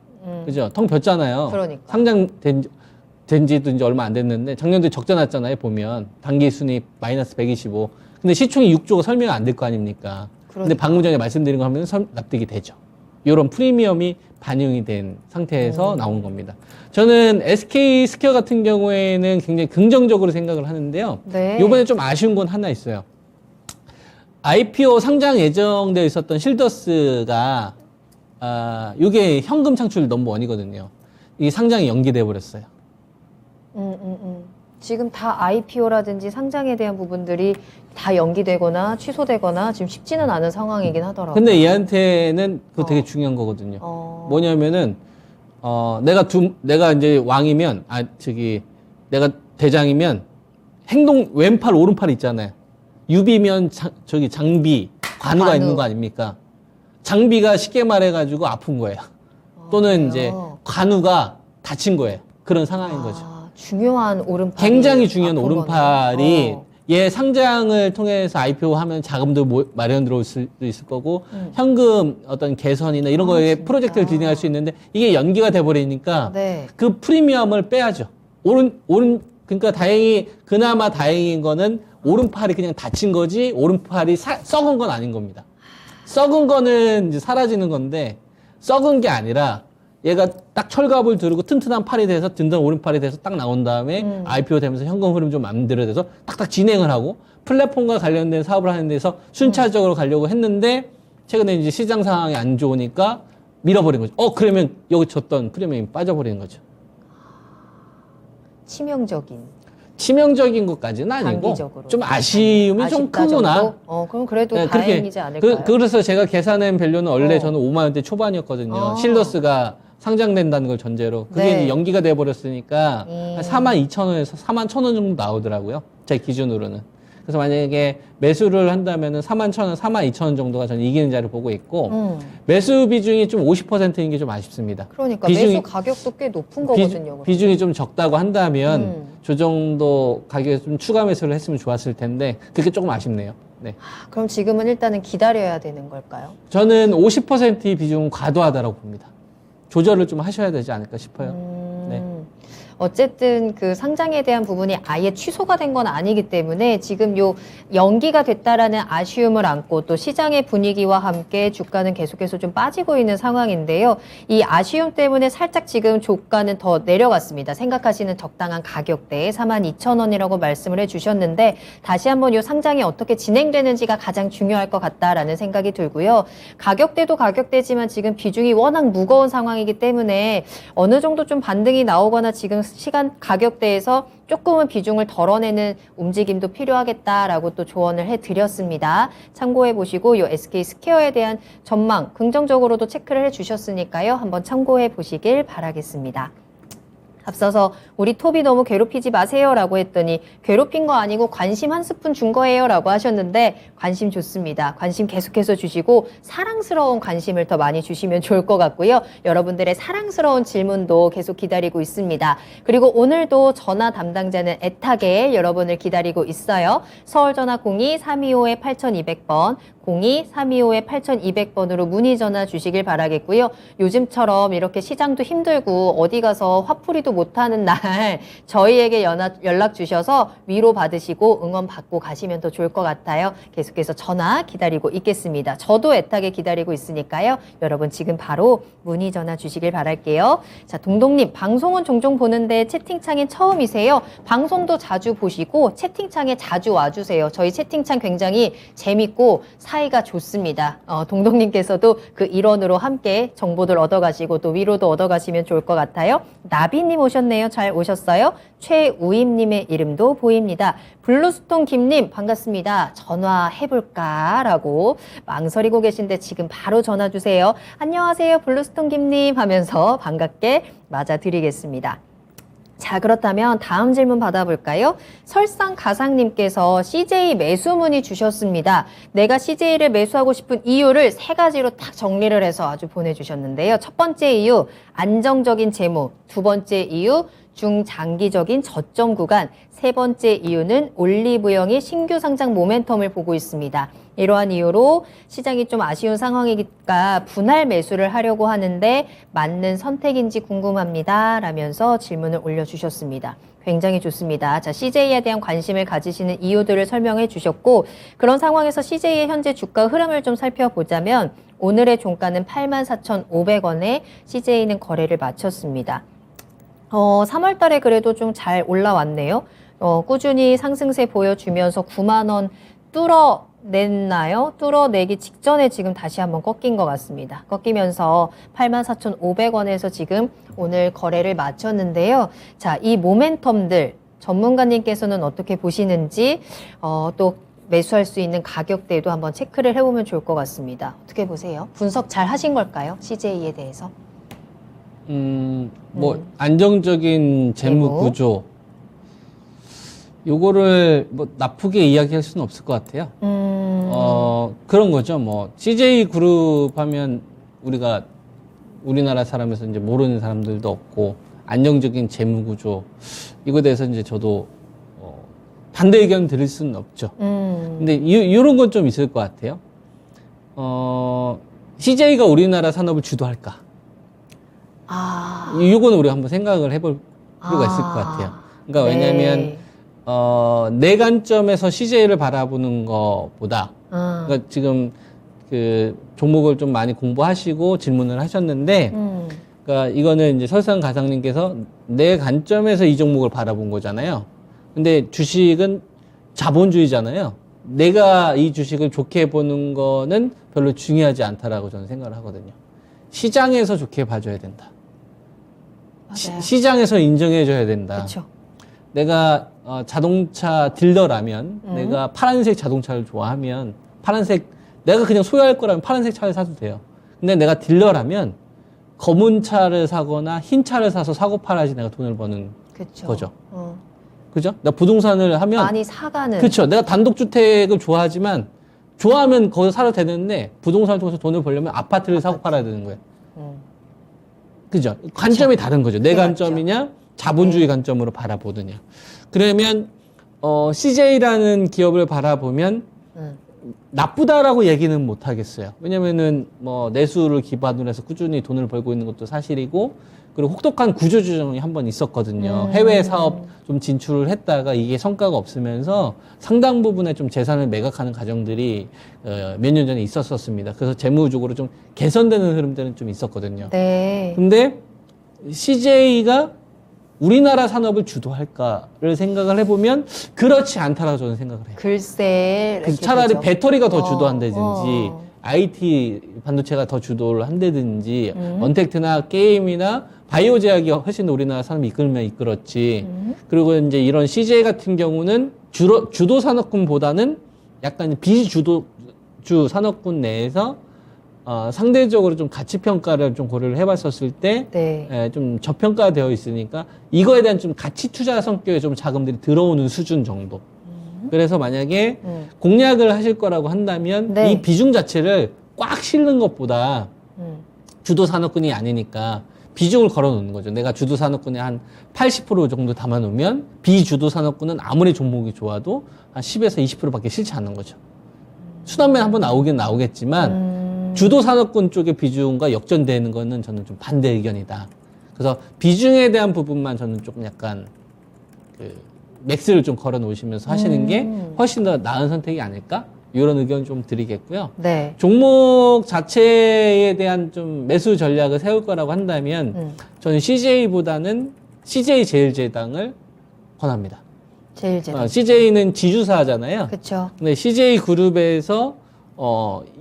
그죠? 텅 비었잖아요. 그러니까. 상장된 지도 이제 얼마 안 됐는데 작년도에 적자 났잖아요. 보면 단기 순이익 마이너스 125. 근데 시총이 6조가 설명 안 될 거 아닙니까? 근데 방금 전에 말씀드린 거 하면 납득이 되죠. 이런 프리미엄이 반영이 된 상태에서 나온 겁니다. 저는 SK 스퀘어 같은 경우에는 굉장히 긍정적으로 생각을 하는데요. 네. 이번에 좀 아쉬운 건 하나 있어요. IPO 상장 예정되어 있었던 실더스가 이게 현금 창출 넘버원이거든요. 이 상장이 연기돼 버렸어요. 지금 다 IPO라든지 상장에 대한 부분들이 다 연기되거나 취소되거나 지금 쉽지는 않은 상황이긴 하더라고요. 근데 얘한테는 그거 되게 중요한 거거든요. 뭐냐면은 내가 이제 왕이면 내가 대장이면 행동 왼팔 오른팔 있잖아요. 유비면 장비 관우가 있는 거 아닙니까? 장비가 쉽게 말해가지고 아픈 거예요. 또는 이제 관우가 다친 거예요. 그런 상황인 거죠. 중요한 오른팔. 굉장히 중요한 오른팔이 얘 상장을 통해서 IPO 하면 자금도 마련 들어올 수도 있을 거고 현금 어떤 개선이나 이런 거에 진짜. 프로젝트를 진행할 수 있는데 이게 연기가 돼 버리니까 네. 그 프리미엄을 빼야죠. 그러니까 그나마 다행인 거는 오른팔이 그냥 다친 거지 오른팔이 썩은 건 아닌 겁니다. 썩은 거는 이제 사라지는 건데 썩은 게 아니라 얘가 딱 철갑을 두르고 튼튼한 팔이 돼서 든든 오른팔이 돼서 딱 나온 다음에 IPO 되면서 현금 흐름 좀 만들어져서 딱딱 진행을 하고 플랫폼과 관련된 사업을 하는 데서 순차적으로 가려고 했는데 최근에 이제 시장 상황이 안 좋으니까 밀어버린 거죠. 그러면 여기 줬던 프리미엄이 빠져버리는 거죠. 치명적인 것까지는 아니고 단기적으로. 좀 아쉬움이 좀 아쉽다 크구나. 정도? 그럼 그래도 네, 다행이지 않을까요? 그래서 제가 계산한 밸류는 원래 저는 5만 원대 초반이었거든요. 실더스가 상장된다는 걸 전제로. 그게 네. 이제 연기가 돼버렸으니까 한 4만 2천 원에서 4만 1천 원 정도 나오더라고요. 제 기준으로는. 그래서 만약에 매수를 한다면은 4만 1천 원, 4만 2천 원 정도가 저는 이기는 자리를 보고 있고 매수 비중이 좀 50%인 게 좀 아쉽습니다. 그러니까 매수 가격도 꽤 높은 거거든요. 비중이 좀 적다고 한다면 저 정도 가격에 좀 추가 매수를 했으면 좋았을 텐데 그게 조금 아쉽네요. 네. 그럼 지금은 일단은 기다려야 되는 걸까요? 저는 50%의 비중은 과도하다고 봅니다. 조절을 좀 하셔야 되지 않을까 싶어요. 네. 어쨌든 그 상장에 대한 부분이 아예 취소가 된 건 아니기 때문에 지금 요 연기가 됐다라는 아쉬움을 안고 또 시장의 분위기와 함께 주가는 계속해서 좀 빠지고 있는 상황인데요. 이 아쉬움 때문에 살짝 지금 주가는 더 내려갔습니다. 생각하시는 적당한 가격대 42,000원이라고 말씀을 해주셨는데 다시 한번 요 상장이 어떻게 진행되는지가 가장 중요할 것 같다라는 생각이 들고요. 가격대도 가격대지만 지금 비중이 워낙 무거운 상황이기 때문에 어느 정도 좀 반등이 나오거나 지금 시간 가격대에서 조금은 비중을 덜어내는 움직임도 필요하겠다라고 또 조언을 해드렸습니다. 참고해 보시고 이 SK 스퀘어에 대한 전망 긍정적으로도 체크를 해주셨으니까요. 한번 참고해 보시길 바라겠습니다. 앞서서 우리 톱이 너무 괴롭히지 마세요 라고 했더니 괴롭힌 거 아니고 관심 한 스푼 준 거예요 라고 하셨는데 관심 좋습니다. 관심 계속해서 주시고 사랑스러운 관심을 더 많이 주시면 좋을 것 같고요. 여러분들의 사랑스러운 질문도 계속 기다리고 있습니다. 그리고 오늘도 전화 담당자는 애타게 여러분을 기다리고 있어요. 서울전화 02-325-8200번 02-325-8200번으로 문의 전화 주시길 바라겠고요. 요즘처럼 이렇게 시장도 힘들고 어디 가서 화풀이도 못하는 날 저희에게 연락 주셔서 위로 받으시고 응원 받고 가시면 더 좋을 것 같아요. 계속해서 전화 기다리고 있겠습니다. 저도 애타게 기다리고 있으니까요. 여러분 지금 바로 문의 전화 주시길 바랄게요. 자, 동동님 방송은 종종 보는데 채팅창엔 처음이세요? 방송도 자주 보시고 채팅창에 자주 와주세요. 저희 채팅창 굉장히 재밌고 사이가 좋습니다. 동동님께서도 그 일원으로 함께 정보들 얻어가시고 또 위로도 얻어가시면 좋을 것 같아요. 나비님 오셨네요. 잘 오셨어요? 최우임님의 이름도 보입니다. 블루스톤 김님 반갑습니다. 전화해볼까? 라고 망설이고 계신데 지금 바로 전화 주세요. 안녕하세요. 블루스톤 김님 하면서 반갑게 맞아드리겠습니다. 자, 그렇다면 다음 질문 받아볼까요? 설상가상님께서 CJ 매수 문의 주셨습니다. 내가 CJ를 매수하고 싶은 이유를 세 가지로 딱 정리를 해서 아주 보내주셨는데요. 첫 번째 이유, 안정적인 재무. 두 번째 이유, 중장기적인 저점 구간. 세 번째 이유는 올리브영이 신규 상장 모멘텀을 보고 있습니다. 이러한 이유로 시장이 좀 아쉬운 상황이니까 분할 매수를 하려고 하는데 맞는 선택인지 궁금합니다. 라면서 질문을 올려주셨습니다. 굉장히 좋습니다. 자, CJ에 대한 관심을 가지시는 이유들을 설명해 주셨고 그런 상황에서 CJ의 현재 주가 흐름을 좀 살펴보자면 오늘의 종가는 84,500원에 CJ는 거래를 마쳤습니다. 3월 달에 그래도 좀 잘 올라왔네요. 꾸준히 상승세 보여주면서 9만 원 뚫어냈나요? 뚫어내기 직전에 지금 다시 한번 꺾인 것 같습니다. 꺾이면서 84,500원에서 지금 오늘 거래를 마쳤는데요. 자, 이 모멘텀들 전문가님께서는 어떻게 보시는지 또 매수할 수 있는 가격대도 한번 체크를 해보면 좋을 것 같습니다. 어떻게 보세요? 분석 잘 하신 걸까요? CJ에 대해서? 안정적인 재무 구조. 요거를 나쁘게 이야기할 수는 없을 것 같아요. 그런 거죠. CJ 그룹 하면 우리나라 사람에서 이제 모르는 사람들도 없고, 안정적인 재무 구조. 이거에 대해서 이제 저도, 반대 의견 드릴 수는 없죠. 근데 이런 건 좀 있을 것 같아요. CJ가 우리나라 산업을 주도할까? 이거는 우리가 한번 생각을 해볼 필요가 있을 것 같아요. 그러니까 네. 왜냐하면 내 관점에서 CJ를 바라보는 것보다 그러니까 지금 그 종목을 좀 많이 공부하시고 질문을 하셨는데 그러니까 이거는 이제 설상 가상님께서 내 관점에서 이 종목을 바라본 거잖아요. 근데 주식은 자본주의잖아요. 내가 이 주식을 좋게 보는 거는 별로 중요하지 않다라고 저는 생각을 하거든요. 시장에서 좋게 봐줘야 된다. 맞아요. 시장에서 인정해줘야 된다. 그렇죠. 내가 자동차 딜러라면 내가 파란색 자동차를 좋아하면 내가 그냥 소유할 거라면 파란색 차를 사도 돼요. 근데 내가 딜러라면 검은 차를 사거나 흰 차를 사서 사고 팔아야지 내가 돈을 버는 그쵸. 거죠. 그죠? 내가 부동산을 하면 많이 사가는. 그렇죠. 내가 단독주택을 좋아하지만 좋아하면 거기서 살아도 되는데 부동산을 통해서 돈을 벌려면 아파트를 사고 팔아야 되는 거예요. 그죠? 관점이 다른 거죠. 내 그게 관점이냐 자본주의 관점으로 바라보느냐. 그러면 CJ라는 기업을 바라보면 나쁘다라고 얘기는 못 하겠어요. 왜냐면은 뭐 내수를 기반으로 해서 꾸준히 돈을 벌고 있는 것도 사실이고 그리고 혹독한 구조조정이 한 번 있었거든요. 해외 사업 좀 진출을 했다가 이게 성과가 없으면서 상당 부분의 좀 재산을 매각하는 과정들이 몇 년 전에 있었습니다. 그래서 재무적으로 좀 개선되는 흐름들은 좀 있었거든요. 네. 근데 CJ가 우리나라 산업을 주도할까를 생각을 해보면 그렇지 않다라고 저는 생각을 해요. 글쎄. 그래서 이렇게 차라리 되죠. 배터리가 더 주도한다든지 어. IT 반도체가 더 주도를 한다든지 언택트나 게임이나 바이오 제약이 훨씬 더 우리나라 산업이 이끌면 이끌었지. 그리고 이제 이런 CJ 같은 경우는 주도 산업군보다는 약간 비주도주 산업군 내에서 상대적으로 좀 가치 평가를 좀 고려를 해봤었을 때, 네. 좀 저평가되어 있으니까 이거에 대한 좀 가치 투자 성격의 좀 자금들이 들어오는 수준 정도. 그래서 만약에 공략을 하실 거라고 한다면 네. 이 비중 자체를 꽉 실는 것보다 주도 산업군이 아니니까 비중을 걸어 놓는 거죠. 내가 주도 산업군에 한 80% 정도 담아 놓으면 비주도 산업군은 아무리 종목이 좋아도 한 10에서 20%밖에 실지 않는 거죠. 순환매 한번 나오긴 나오겠지만 주도 산업군 쪽의 비중과 역전되는 거는 저는 좀 반대 의견이다. 그래서 비중에 대한 부분만 저는 조금 약간 맥스를 좀 걸어 놓으시면서 하시는 게 훨씬 더 나은 선택이 아닐까? 이런 의견 좀 드리겠고요. 네. 종목 자체에 대한 좀 매수 전략을 세울 거라고 한다면 저는 CJ보다는 CJ 제일제당을 권합니다. 제일 제일. CJ는 지주사잖아요. 그렇죠. 근데 CJ 그룹에서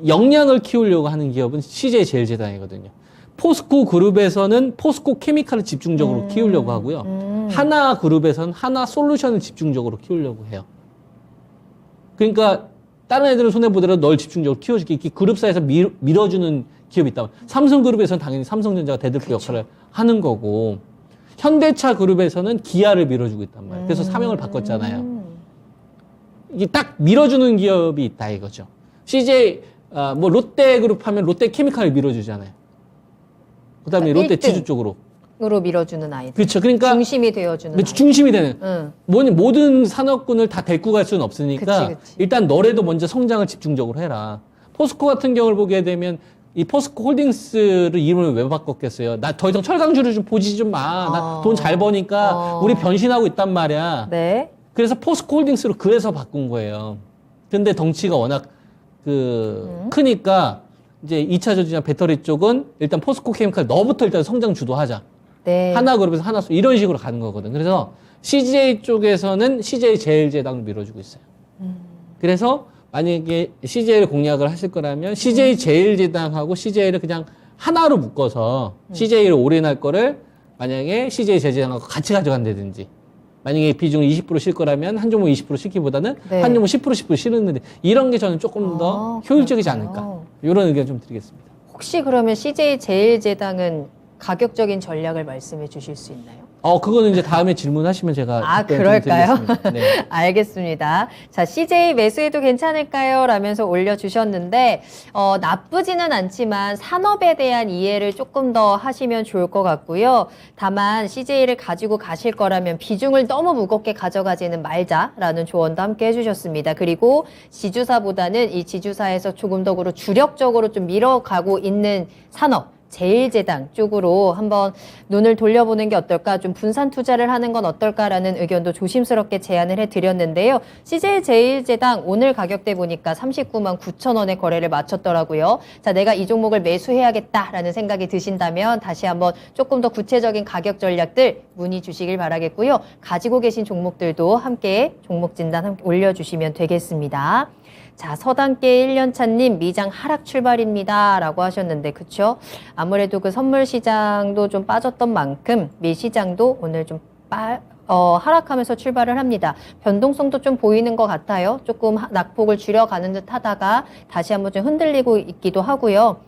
역량을 키우려고 하는 기업은 CJ 제일제당이거든요. 포스코 그룹에서는 포스코 케미칼을 집중적으로 키우려고 하고요. 하나 그룹에서는 하나 솔루션을 집중적으로 키우려고 해요. 그러니까 다른 애들은 손해보더라도 널 집중적으로 키워줄게. 이렇게 그룹사에서 밀어주는 기업이 있다. 삼성그룹에서는 당연히 삼성전자가 대들보 역할을 하는 거고 현대차 그룹에서는 기아를 밀어주고 있단 말이에요. 그래서 사명을 바꿨잖아요. 이게 딱 밀어주는 기업이 있다 이거죠. CJ 뭐 롯데그룹 하면 롯데케미칼을 밀어주잖아요. 그다음에 그러니까 롯데 1등. 지주 쪽으로. 으로 밀어주는 아이들. 그렇죠. 그러니까 중심이 되어주는. 아이들. 중심이 되는. 응. 모든 산업군을 다 데리고 갈 수는 없으니까 그치. 일단 너라도 먼저 성장을 집중적으로 해라. 포스코 같은 경우를 보게 되면 이 포스코 홀딩스를 이름을 왜 바꿨겠어요? 나 더 이상 철강주를 좀 보지 좀 마. 나 돈 잘 버니까 우리 변신하고 있단 말이야. 네. 그래서 포스코 홀딩스로 그래서 바꾼 거예요. 근데 덩치가 워낙 크니까 이제 2차 전지나 배터리 쪽은 일단 포스코 케미칼 너부터 일단 성장 주도하자. 네. 하나 그룹에서 하나 이런 식으로 가는 거거든. 그래서 CJ 쪽에서는 CJ 제일제당을 밀어주고 있어요. 그래서 만약에 CJ를 공략을 하실 거라면 CJ 제일제당하고 CJ를 그냥 하나로 묶어서 CJ를 올인할 거를 만약에 CJ 제일제당하고 같이 가져간다든지 만약에 비중을 20% 실 거라면 한 종목 20% 실기보다는 네. 한 종목 10%, 10% 실었는데 이런 게 저는 조금 더 효율적이지 않을까. 이런 의견 좀 드리겠습니다. 혹시 그러면 CJ 제일제당은 가격적인 전략을 말씀해 주실 수 있나요? 그거는 이제 다음에 질문하시면 제가 답변 좀 그럴까요? 드리겠습니다. 네. 알겠습니다. 자, CJ 매수해도 괜찮을까요? 라면서 올려주셨는데, 나쁘지는 않지만 산업에 대한 이해를 조금 더 하시면 좋을 것 같고요. 다만 CJ를 가지고 가실 거라면 비중을 너무 무겁게 가져가지는 말자라는 조언도 함께 해주셨습니다. 그리고 지주사보다는 이 지주사에서 조금 더 주력적으로 좀 밀어가고 있는 산업, 제일제당 쪽으로 한번 눈을 돌려보는 게 어떨까, 좀 분산 투자를 하는 건 어떨까라는 의견도 조심스럽게 제안을 해드렸는데요. CJ 제일제당 오늘 가격대 보니까 39만 9천 원에 거래를 마쳤더라고요. 자, 내가 이 종목을 매수해야겠다라는 생각이 드신다면 다시 한번 조금 더 구체적인 가격 전략들 문의 주시길 바라겠고요. 가지고 계신 종목들도 함께 종목 진단 함께 올려주시면 되겠습니다. 자, 서단계 1년차님 미장 하락 출발입니다 라고 하셨는데, 그쵸? 아무래도 그 선물 시장도 좀 빠졌던 만큼 밀시장도 오늘 좀 하락하면서 출발을 합니다. 변동성도 좀 보이는 것 같아요. 조금 낙폭을 줄여가는 듯 하다가 다시 한번 좀 흔들리고 있기도 하고요.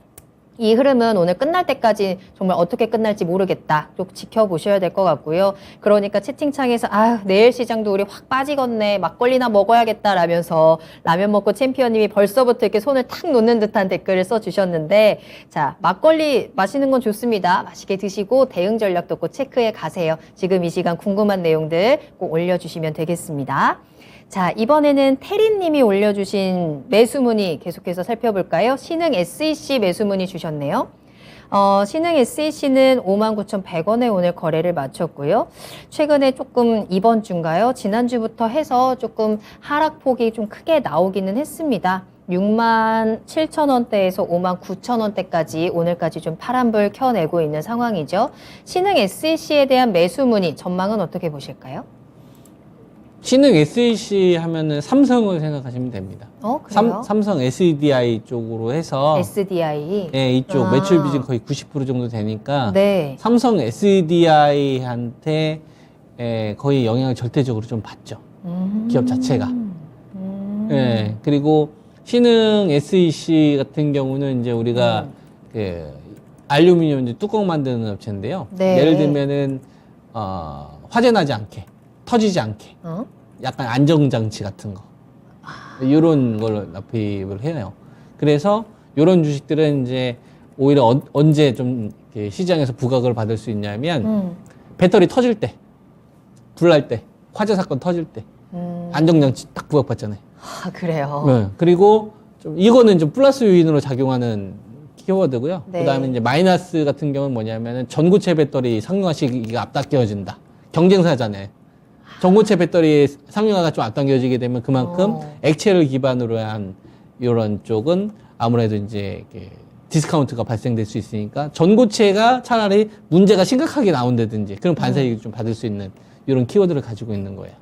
이 흐름은 오늘 끝날 때까지 정말 어떻게 끝날지 모르겠다. 좀 지켜보셔야 될 것 같고요. 그러니까 채팅창에서 내일 시장도 우리 확 빠지겠네. 막걸리나 먹어야겠다 라면서 라면 먹고 챔피언님이 벌써부터 이렇게 손을 탁 놓는 듯한 댓글을 써주셨는데, 자, 막걸리 마시는 건 좋습니다. 맛있게 드시고 대응 전략도 꼭 체크해 가세요. 지금 이 시간 궁금한 내용들 꼭 올려주시면 되겠습니다. 자, 이번에는 태린님이 올려주신 매수문의 계속해서 살펴볼까요? 신흥 SEC 매수문의 주셨네요. 신흥 SEC는 59,100원에 오늘 거래를 마쳤고요. 최근에 조금 이번 주인가요? 지난주부터 해서 조금 하락폭이 좀 크게 나오기는 했습니다. 67,000원대에서 59,000원대까지 오늘까지 좀 파란불 켜내고 있는 상황이죠. 신흥 SEC에 대한 매수문의 전망은 어떻게 보실까요? 신흥 SEC 하면은 삼성을 생각하시면 됩니다. 그래요? 삼성 SDI 쪽으로 해서 SDI. 네, 이쪽 매출 비중 거의 90% 정도 되니까 네. 삼성 SDI한테 거의 영향을 절대적으로 좀 받죠. 기업 자체가. 네, 그리고 신흥 SEC 같은 경우는 이제 우리가 그 알루미늄 이제 뚜껑 만드는 업체인데요. 네. 예를 들면은 화재 나지 않게, 터지지 않게, 약간 안정장치 같은 거, 이런 걸 납입을 해요. 그래서 이런 주식들은 이제 오히려 언제 좀 이렇게 시장에서 부각을 받을 수 있냐면 배터리 터질 때, 불날 때, 화재 사건 터질 때 안정장치 딱 부각받잖아요. 그래요. 네. 그리고 좀 이거는 좀 플러스 요인으로 작용하는 키워드고요. 네. 그다음에 이제 마이너스 같은 경우는 뭐냐면은 전고체 배터리 상용화 시기가 앞당겨진다. 경쟁사잖아요. 전고체 배터리 상용화가 좀 앞당겨지게 되면 그만큼 액체를 기반으로 한 이런 쪽은 아무래도 이제 이렇게 디스카운트가 발생될 수 있으니까 전고체가 차라리 문제가 심각하게 나온다든지 그런 반사이익을 좀 받을 수 있는 이런 키워드를 가지고 있는 거예요.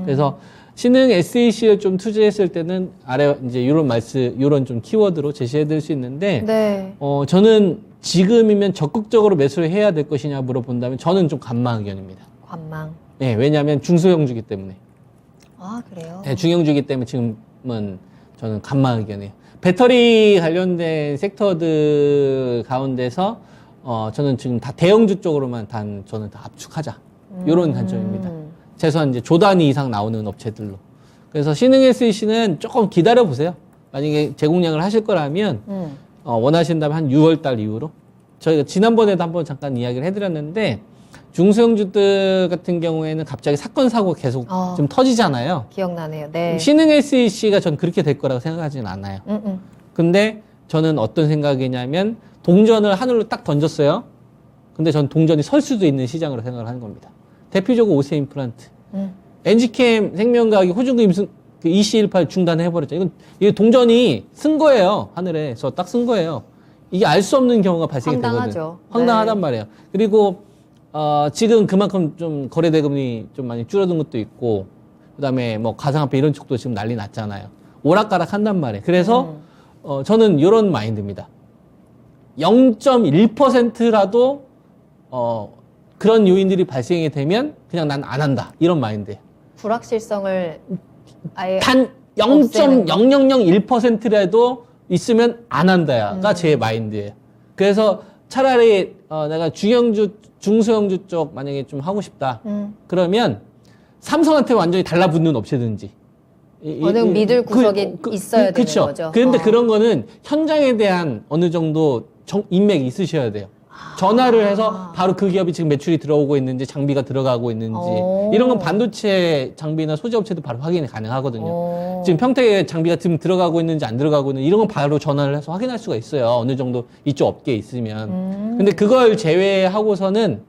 그래서 신흥 SEC를 좀 투자했을 때는 아래 이제 이런 좀 키워드로 제시해드릴 수 있는데, 네. 저는 지금이면 적극적으로 매수를 해야 될 것이냐 물어본다면 저는 좀 관망 의견입니다. 관망. 네, 왜냐하면 중소형주기 때문에. 그래요? 네, 중형주기 때문에 지금은 저는 관망 의견이에요. 배터리 관련된 섹터들 가운데서 저는 지금 다 대형주 쪽으로만 저는 다 압축하자. 이런 관점입니다. 최소한 이제 조 단위 이상 나오는 업체들로. 그래서 신흥 SEC는 조금 기다려 보세요. 만약에 제공량을 하실 거라면 원하신다면 한 6월 달 이후로. 저희가 지난번에도 한번 잠깐 이야기를 해드렸는데 중소형주들 같은 경우에는 갑자기 사건 사고 계속 좀 터지잖아요. 기억나네요. 네. 신흥 SEC가 전 그렇게 될 거라고 생각하지는 않아요. 근데 저는 어떤 생각이냐면 동전을 하늘로 딱 던졌어요. 근데 전 동전이 설 수도 있는 시장으로 생각을 하는 겁니다. 대표적으로 오세 임플란트. 엔지캠 생명과학이 호주금 그 EC18 중단해버렸죠. 이게 동전이 쓴 거예요. 하늘에서 딱 쓴 거예요. 이게 알 수 없는 경우가 발생이 황당하죠. 되거든요. 황당하단 말이에요. 그리고 지금 그만큼 좀 거래 대금이 좀 많이 줄어든 것도 있고, 그다음에 뭐 가상화폐 이런 쪽도 지금 난리 났잖아요. 오락가락 한단 말이에요. 그래서 저는 이런 마인드입니다. 0.1%라도 그런 요인들이 발생이 되면 그냥 난 안 한다. 이런 마인드예요. 불확실성을 아예 단 없애는 거. 0.0001%라도 있으면 안 한다가 제 마인드예요. 그래서 차라리 내가 중소형주 쪽 만약에 좀 하고 싶다. 그러면 삼성한테 완전히 달라붙는 업체든지. 어느 믿을 구석이 있어야 되는 거죠. 그런데 그런 거는 현장에 대한 어느 정도 인맥이 있으셔야 돼요. 전화를 해서 바로 그 기업이 지금 매출이 들어오고 있는지 장비가 들어가고 있는지 이런 건 반도체 장비나 소재 업체도 바로 확인이 가능하거든요. 지금 평택에 장비가 지금 들어가고 있는지 안 들어가고 있는지 이런 건 바로 전화를 해서 확인할 수가 있어요. 어느 정도 이쪽 업계에 있으면. 근데 그걸 제외하고서는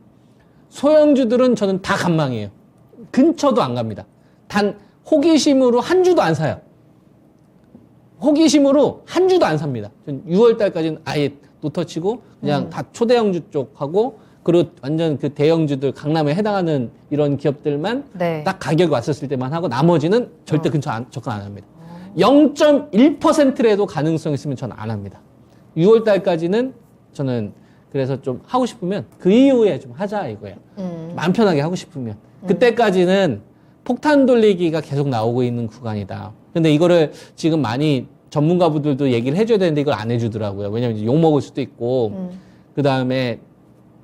소형주들은 저는 다 간망이에요. 근처도 안 갑니다. 단 호기심으로 한 주도 안 사요. 호기심으로 한 주도 안 삽니다. 6월 달까지는 아예 노터치고 그냥 다 초대형주 쪽하고 그리고 완전 그 대형주들 강남에 해당하는 이런 기업들만 네. 딱 가격이 왔었을 때만 하고 나머지는 절대 접근 안 합니다. 0.1%라도 가능성 있으면 저는 안 합니다. 6월 달까지는 저는 그래서 좀 하고 싶으면 그 이후에 좀 하자 이거예요. 마음 편하게 하고 싶으면. 그때까지는 폭탄 돌리기가 계속 나오고 있는 구간이다. 근데 이거를 지금 많이 전문가분들도 얘기를 해줘야 되는데 이걸 안 해주더라고요. 왜냐면 욕 먹을 수도 있고, 그 다음에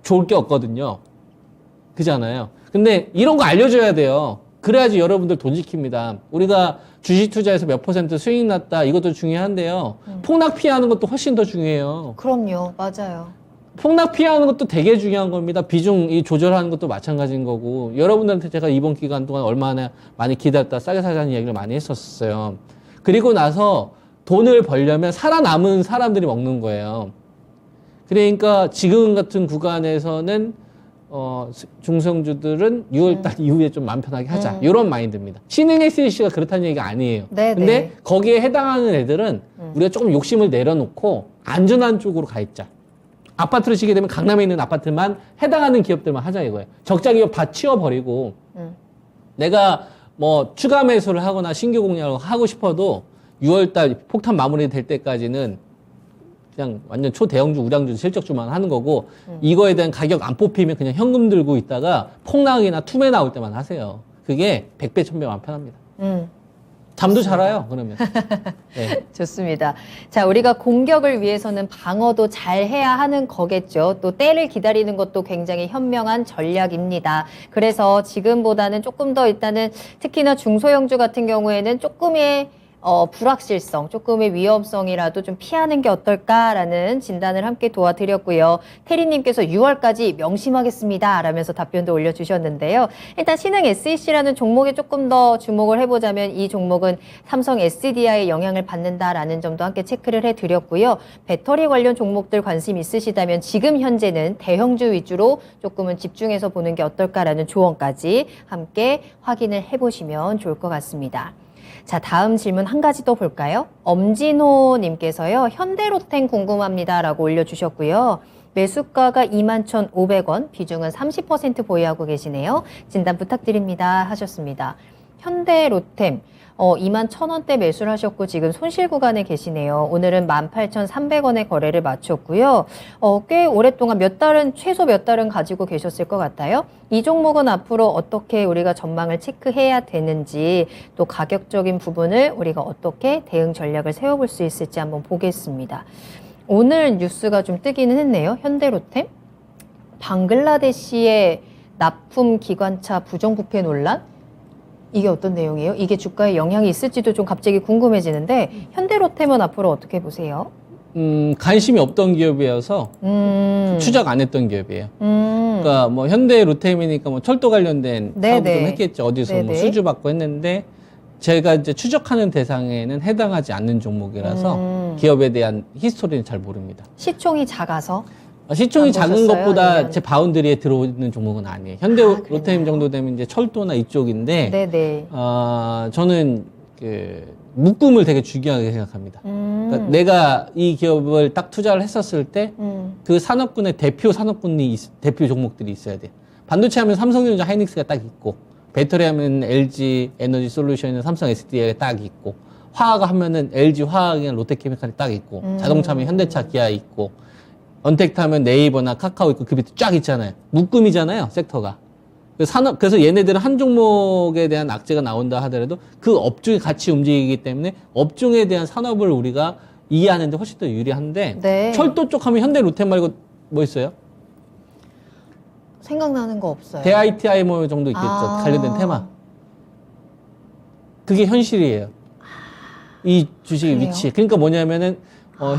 좋을 게 없거든요. 그잖아요. 근데 이런 거 알려줘야 돼요. 그래야지 여러분들 돈 지킵니다. 우리가 주식 투자에서 몇 % 수익 났다 이것도 중요한데요. 폭락 피하는 것도 훨씬 더 중요해요. 그럼요. 맞아요. 폭락 피하는 것도 되게 중요한 겁니다. 비중 조절하는 것도 마찬가지인 거고 여러분들한테 제가 이번 기간 동안 얼마나 많이 기다렸다 싸게 사자는 얘기를 많이 했었어요. 그리고 나서 돈을 벌려면 살아남은 사람들이 먹는 거예요. 그러니까 지금 같은 구간에서는 중성주들은 6월달 이후에 좀 마음 편하게 하자. 이런 마인드입니다. 신흥 SEC가 그렇다는 얘기가 아니에요. 네네. 근데 거기에 해당하는 애들은 우리가 조금 욕심을 내려놓고 안전한 쪽으로 가 있자. 아파트를 지게 되면 강남에 있는 아파트만 해당하는 기업들만 하자 이거예요. 적자 기업 다 치워버리고 내가 뭐 추가 매수를 하거나 신규 공략을 하고 싶어도 6월달 폭탄 마무리될 때까지는 그냥 완전 초대형주, 우량주, 실적주만 하는 거고 이거에 대한 가격 안 뽑히면 그냥 현금 들고 있다가 폭락이나 투매 나올 때만 하세요. 그게 100배, 1000배 마음 편합니다. 잠도 잘 와요, 그러면. 네. 좋습니다. 자, 우리가 공격을 위해서는 방어도 잘 해야 하는 거겠죠. 또 때를 기다리는 것도 굉장히 현명한 전략입니다. 그래서 지금보다는 조금 더 일단은 특히나 중소형주 같은 경우에는 조금의 불확실성, 조금의 위험성이라도 좀 피하는 게 어떨까라는 진단을 함께 도와드렸고요. 태리님께서 6월까지 명심하겠습니다. 라면서 답변도 올려주셨는데요. 일단 신흥 SEC라는 종목에 조금 더 주목을 해보자면 이 종목은 삼성 SDI의 영향을 받는다라는 점도 함께 체크를 해드렸고요. 배터리 관련 종목들 관심 있으시다면 지금 현재는 대형주 위주로 조금은 집중해서 보는 게 어떨까라는 조언까지 함께 확인을 해보시면 좋을 것 같습니다. 자, 다음 질문 한 가지 더 볼까요? 엄진호 님께서요. 현대로템 궁금합니다라고 올려주셨고요. 매수가가 21,500원, 비중은 30% 보유하고 계시네요. 진단 부탁드립니다 하셨습니다. 현대로템 21,000원대 매수를 하셨고 지금 손실 구간에 계시네요. 오늘은 18,300원에 거래를 마쳤고요. 꽤 오랫동안 최소 몇 달은 가지고 계셨을 것 같아요. 이 종목은 앞으로 어떻게 우리가 전망을 체크해야 되는지 또 가격적인 부분을 우리가 어떻게 대응 전략을 세워볼 수 있을지 한번 보겠습니다. 오늘 뉴스가 좀 뜨기는 했네요. 현대로템. 방글라데시의 납품 기관차 부정부패 논란? 이게 어떤 내용이에요? 이게 주가에 영향이 있을지도 좀 갑자기 궁금해지는데 현대로템은 앞으로 어떻게 보세요? 관심이 없던 기업이어서 추적 안 했던 기업이에요. 그러니까 뭐 현대로템이니까 뭐 철도 관련된 사업을 좀 했겠죠. 어디서 뭐 수주 받고 했는데 제가 이제 추적하는 대상에는 해당하지 않는 종목이라서 기업에 대한 히스토리는 잘 모릅니다. 시총이 작아서? 시총이 작은 것보다 아니면... 제 바운드리에 들어오는 종목은 아니에요. 현대로템 정도 되면 이제 철도나 이쪽인데, 네네. 저는 그 묶음을 되게 중요하게 생각합니다. 그러니까 내가 이 기업을 딱 투자를 했었을 때, 그 산업군의 대표 대표 종목들이 있어야 돼요. 반도체 하면 삼성전자, 하이닉스가 딱 있고, 배터리 하면 LG 에너지 솔루션이나 삼성 SDI가 딱 있고, 화학 하면은 LG 화학이나 롯데케미칼이 딱 있고, 자동차 하면 현대차, 기아 있고. 언택트 하면 네이버나 카카오 있고 그 밑에 쫙 있잖아요. 묶음이잖아요, 섹터가. 그래서 얘네들은 한 종목에 대한 악재가 나온다 하더라도 그 업종이 같이 움직이기 때문에 업종에 대한 산업을 우리가 이해하는 데 훨씬 더 유리한데 철도 쪽 하면 현대로템 말고 뭐 있어요? 생각나는 거 없어요. 대ITI 뭐 정도 있겠죠. 관련된 테마. 그게 현실이에요. 이 주식의 그래요? 위치. 그러니까 뭐냐면은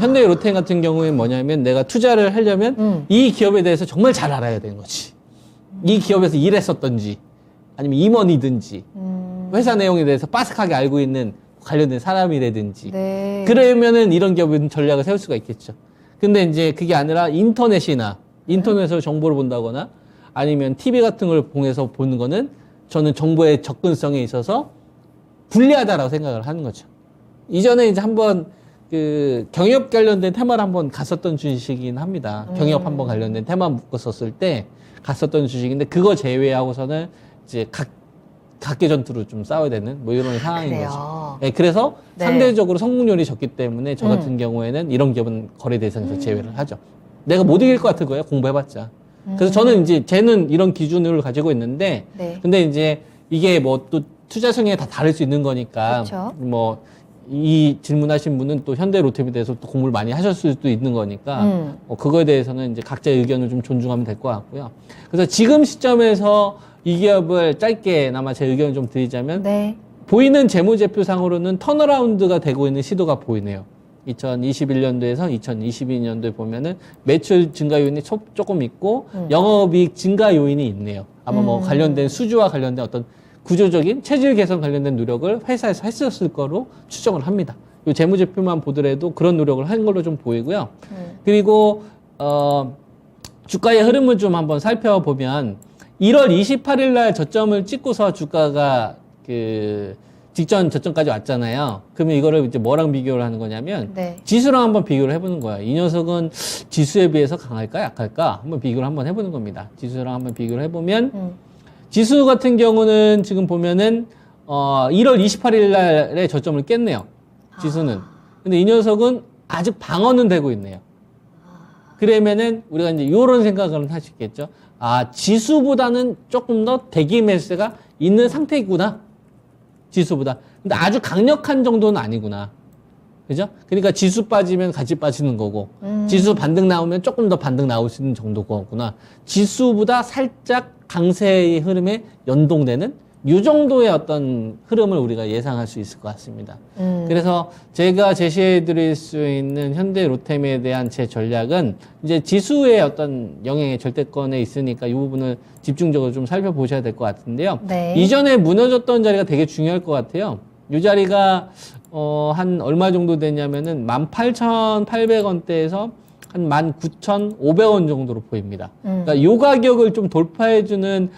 현대 롯데 같은 경우에는 뭐냐면 내가 투자를 하려면 이 기업에 대해서 정말 잘 알아야 되는 거지. 이 기업에서 일했었던지 아니면 임원이든지 회사 내용에 대해서 빠삭하게 알고 있는 관련된 사람이라든지 네. 그러면은 이런 기업은 전략을 세울 수가 있겠죠. 근데 이제 그게 아니라 인터넷으로 정보를 본다거나 아니면 TV 같은 걸 통해서 보는 거는 저는 정보의 접근성에 있어서 불리하다라고 생각을 하는 거죠. 이전에 이제 한번 그 경협 관련된 테마를 한번 갔었던 주식이긴 합니다. 경협 한번 관련된 테마 묶었었을 때 갔었던 주식인데 그거 제외하고서는 이제 각계 전투로 좀 싸워야 되는 뭐 이런 상황인 그래요. 거죠. 네, 그래서 네. 상대적으로 성공률이 적기 때문에 저 같은 경우에는 이런 기업은 거래 대상에서 제외를 하죠. 내가 못 이길 것 같은 거예요. 공부해봤자. 그래서 저는 이제 쟤는 이런 기준을 가지고 있는데 네. 근데 이제 이게 뭐 또 투자 성향이 다 다를 수 있는 거니까 그렇죠. 뭐 이 질문하신 분은 또 현대 로템에 대해서 또 공부를 많이 하셨을 수도 있는 거니까 그거에 대해서는 이제 각자의 의견을 좀 존중하면 될 것 같고요. 그래서 지금 시점에서 이 기업을 짧게나마 제 의견을 좀 드리자면 네. 보이는 재무제표상으로는 턴어라운드가 되고 있는 시도가 보이네요. 2021년도에서 2022년도에 보면은 매출 증가 요인이 조금 있고 영업이익 증가 요인이 있네요. 아마 뭐 관련된 수주와 관련된 어떤 구조적인 체질 개선 관련된 노력을 회사에서 했었을 거로 추정을 합니다. 이 재무제표만 보더라도 그런 노력을 한 걸로 좀 보이고요. 그리고 주가의 흐름을 좀 한번 살펴보면 1월 28일 날 저점을 찍고서 주가가 그 직전 저점까지 왔잖아요. 그러면 이거를 이제 뭐랑 비교를 하는 거냐면 네. 지수랑 한번 비교를 해보는 거예요. 이 녀석은 지수에 비해서 강할까 약할까 한번 비교를 한번 해보는 겁니다. 지수랑 한번 비교를 해보면 지수 같은 경우는 지금 보면은 1월 28일 날에 저점을 깼네요. 지수는. 근데 이 녀석은 아직 방어는 되고 있네요. 그러면은 우리가 이제 이런 생각을 할 수 있겠죠. 아, 지수보다는 조금 더 대기 매수가 있는 상태이구나. 지수보다. 근데 아주 강력한 정도는 아니구나. 그죠? 그러니까 지수 빠지면 같이 빠지는 거고, 지수 반등 나오면 조금 더 반등 나올 수 있는 정도구나. 지수보다 살짝 강세의 흐름에 연동되는 이 정도의 어떤 흐름을 우리가 예상할 수 있을 것 같습니다. 그래서 제가 제시해 드릴 수 있는 현대 로템에 대한 제 전략은 이제 지수의 어떤 영향의 절대권에 있으니까 이 부분을 집중적으로 좀 살펴보셔야 될 것 같은데요. 네. 이전에 무너졌던 자리가 되게 중요할 것 같아요. 이 자리가 한 얼마 정도 되냐면은 18,800원대에서 한 19,500원 정도로 보입니다. 그러니까 이 가격을 좀 돌파해주는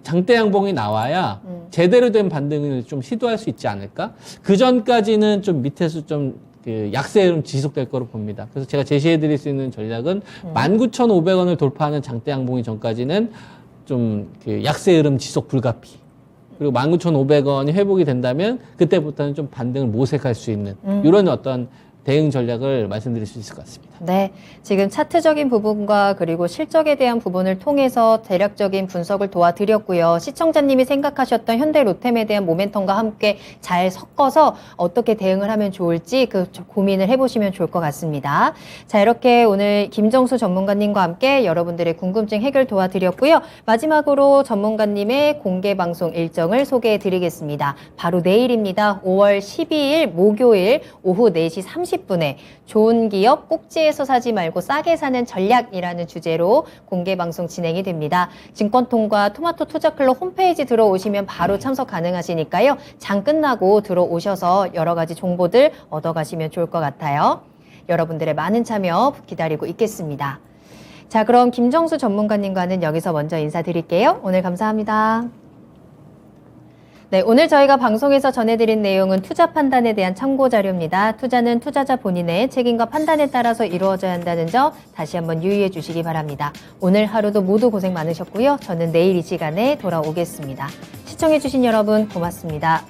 장대 양봉이 나와야 제대로 된 반등을 좀 시도할 수 있지 않을까? 그 전까지는 좀 밑에서 좀 그 약세 흐름 지속될 거로 봅니다. 그래서 제가 제시해 드릴 수 있는 전략은 19,500원을 돌파하는 장대 양봉이 전까지는 좀 그 약세 흐름 지속 불가피. 그리고 19,500원이 회복이 된다면 그때부터는 좀 반등을 모색할 수 있는 이런 어떤 대응 전략을 말씀드릴 수 있을 것 같습니다. 네, 지금 차트적인 부분과 그리고 실적에 대한 부분을 통해서 대략적인 분석을 도와드렸고요. 시청자님이 생각하셨던 현대 로템에 대한 모멘텀과 함께 잘 섞어서 어떻게 대응을 하면 좋을지 그 고민을 해보시면 좋을 것 같습니다. 자, 이렇게 오늘 김정수 전문가님과 함께 여러분들의 궁금증 해결 도와드렸고요. 마지막으로 전문가님의 공개 방송 일정을 소개해 드리겠습니다. 바로 내일입니다. 5월 12일 목요일 오후 4시 30분에 좋은 기업 꼭지에서 사지 말고 싸게 사는 전략이라는 주제로 공개 방송 진행이 됩니다. 증권통과 토마토 투자클럽 홈페이지 들어오시면 바로 참석 가능하시니까요. 장 끝나고 들어오셔서 여러 가지 정보들 얻어가시면 좋을 것 같아요. 여러분들의 많은 참여 기다리고 있겠습니다. 자, 그럼 김정수 전문가님과는 여기서 먼저 인사드릴게요. 오늘 감사합니다. 네, 오늘 저희가 방송에서 전해드린 내용은 투자 판단에 대한 참고 자료입니다. 투자는 투자자 본인의 책임과 판단에 따라서 이루어져야 한다는 점 다시 한번 유의해 주시기 바랍니다. 오늘 하루도 모두 고생 많으셨고요. 저는 내일 이 시간에 돌아오겠습니다. 시청해 주신 여러분 고맙습니다.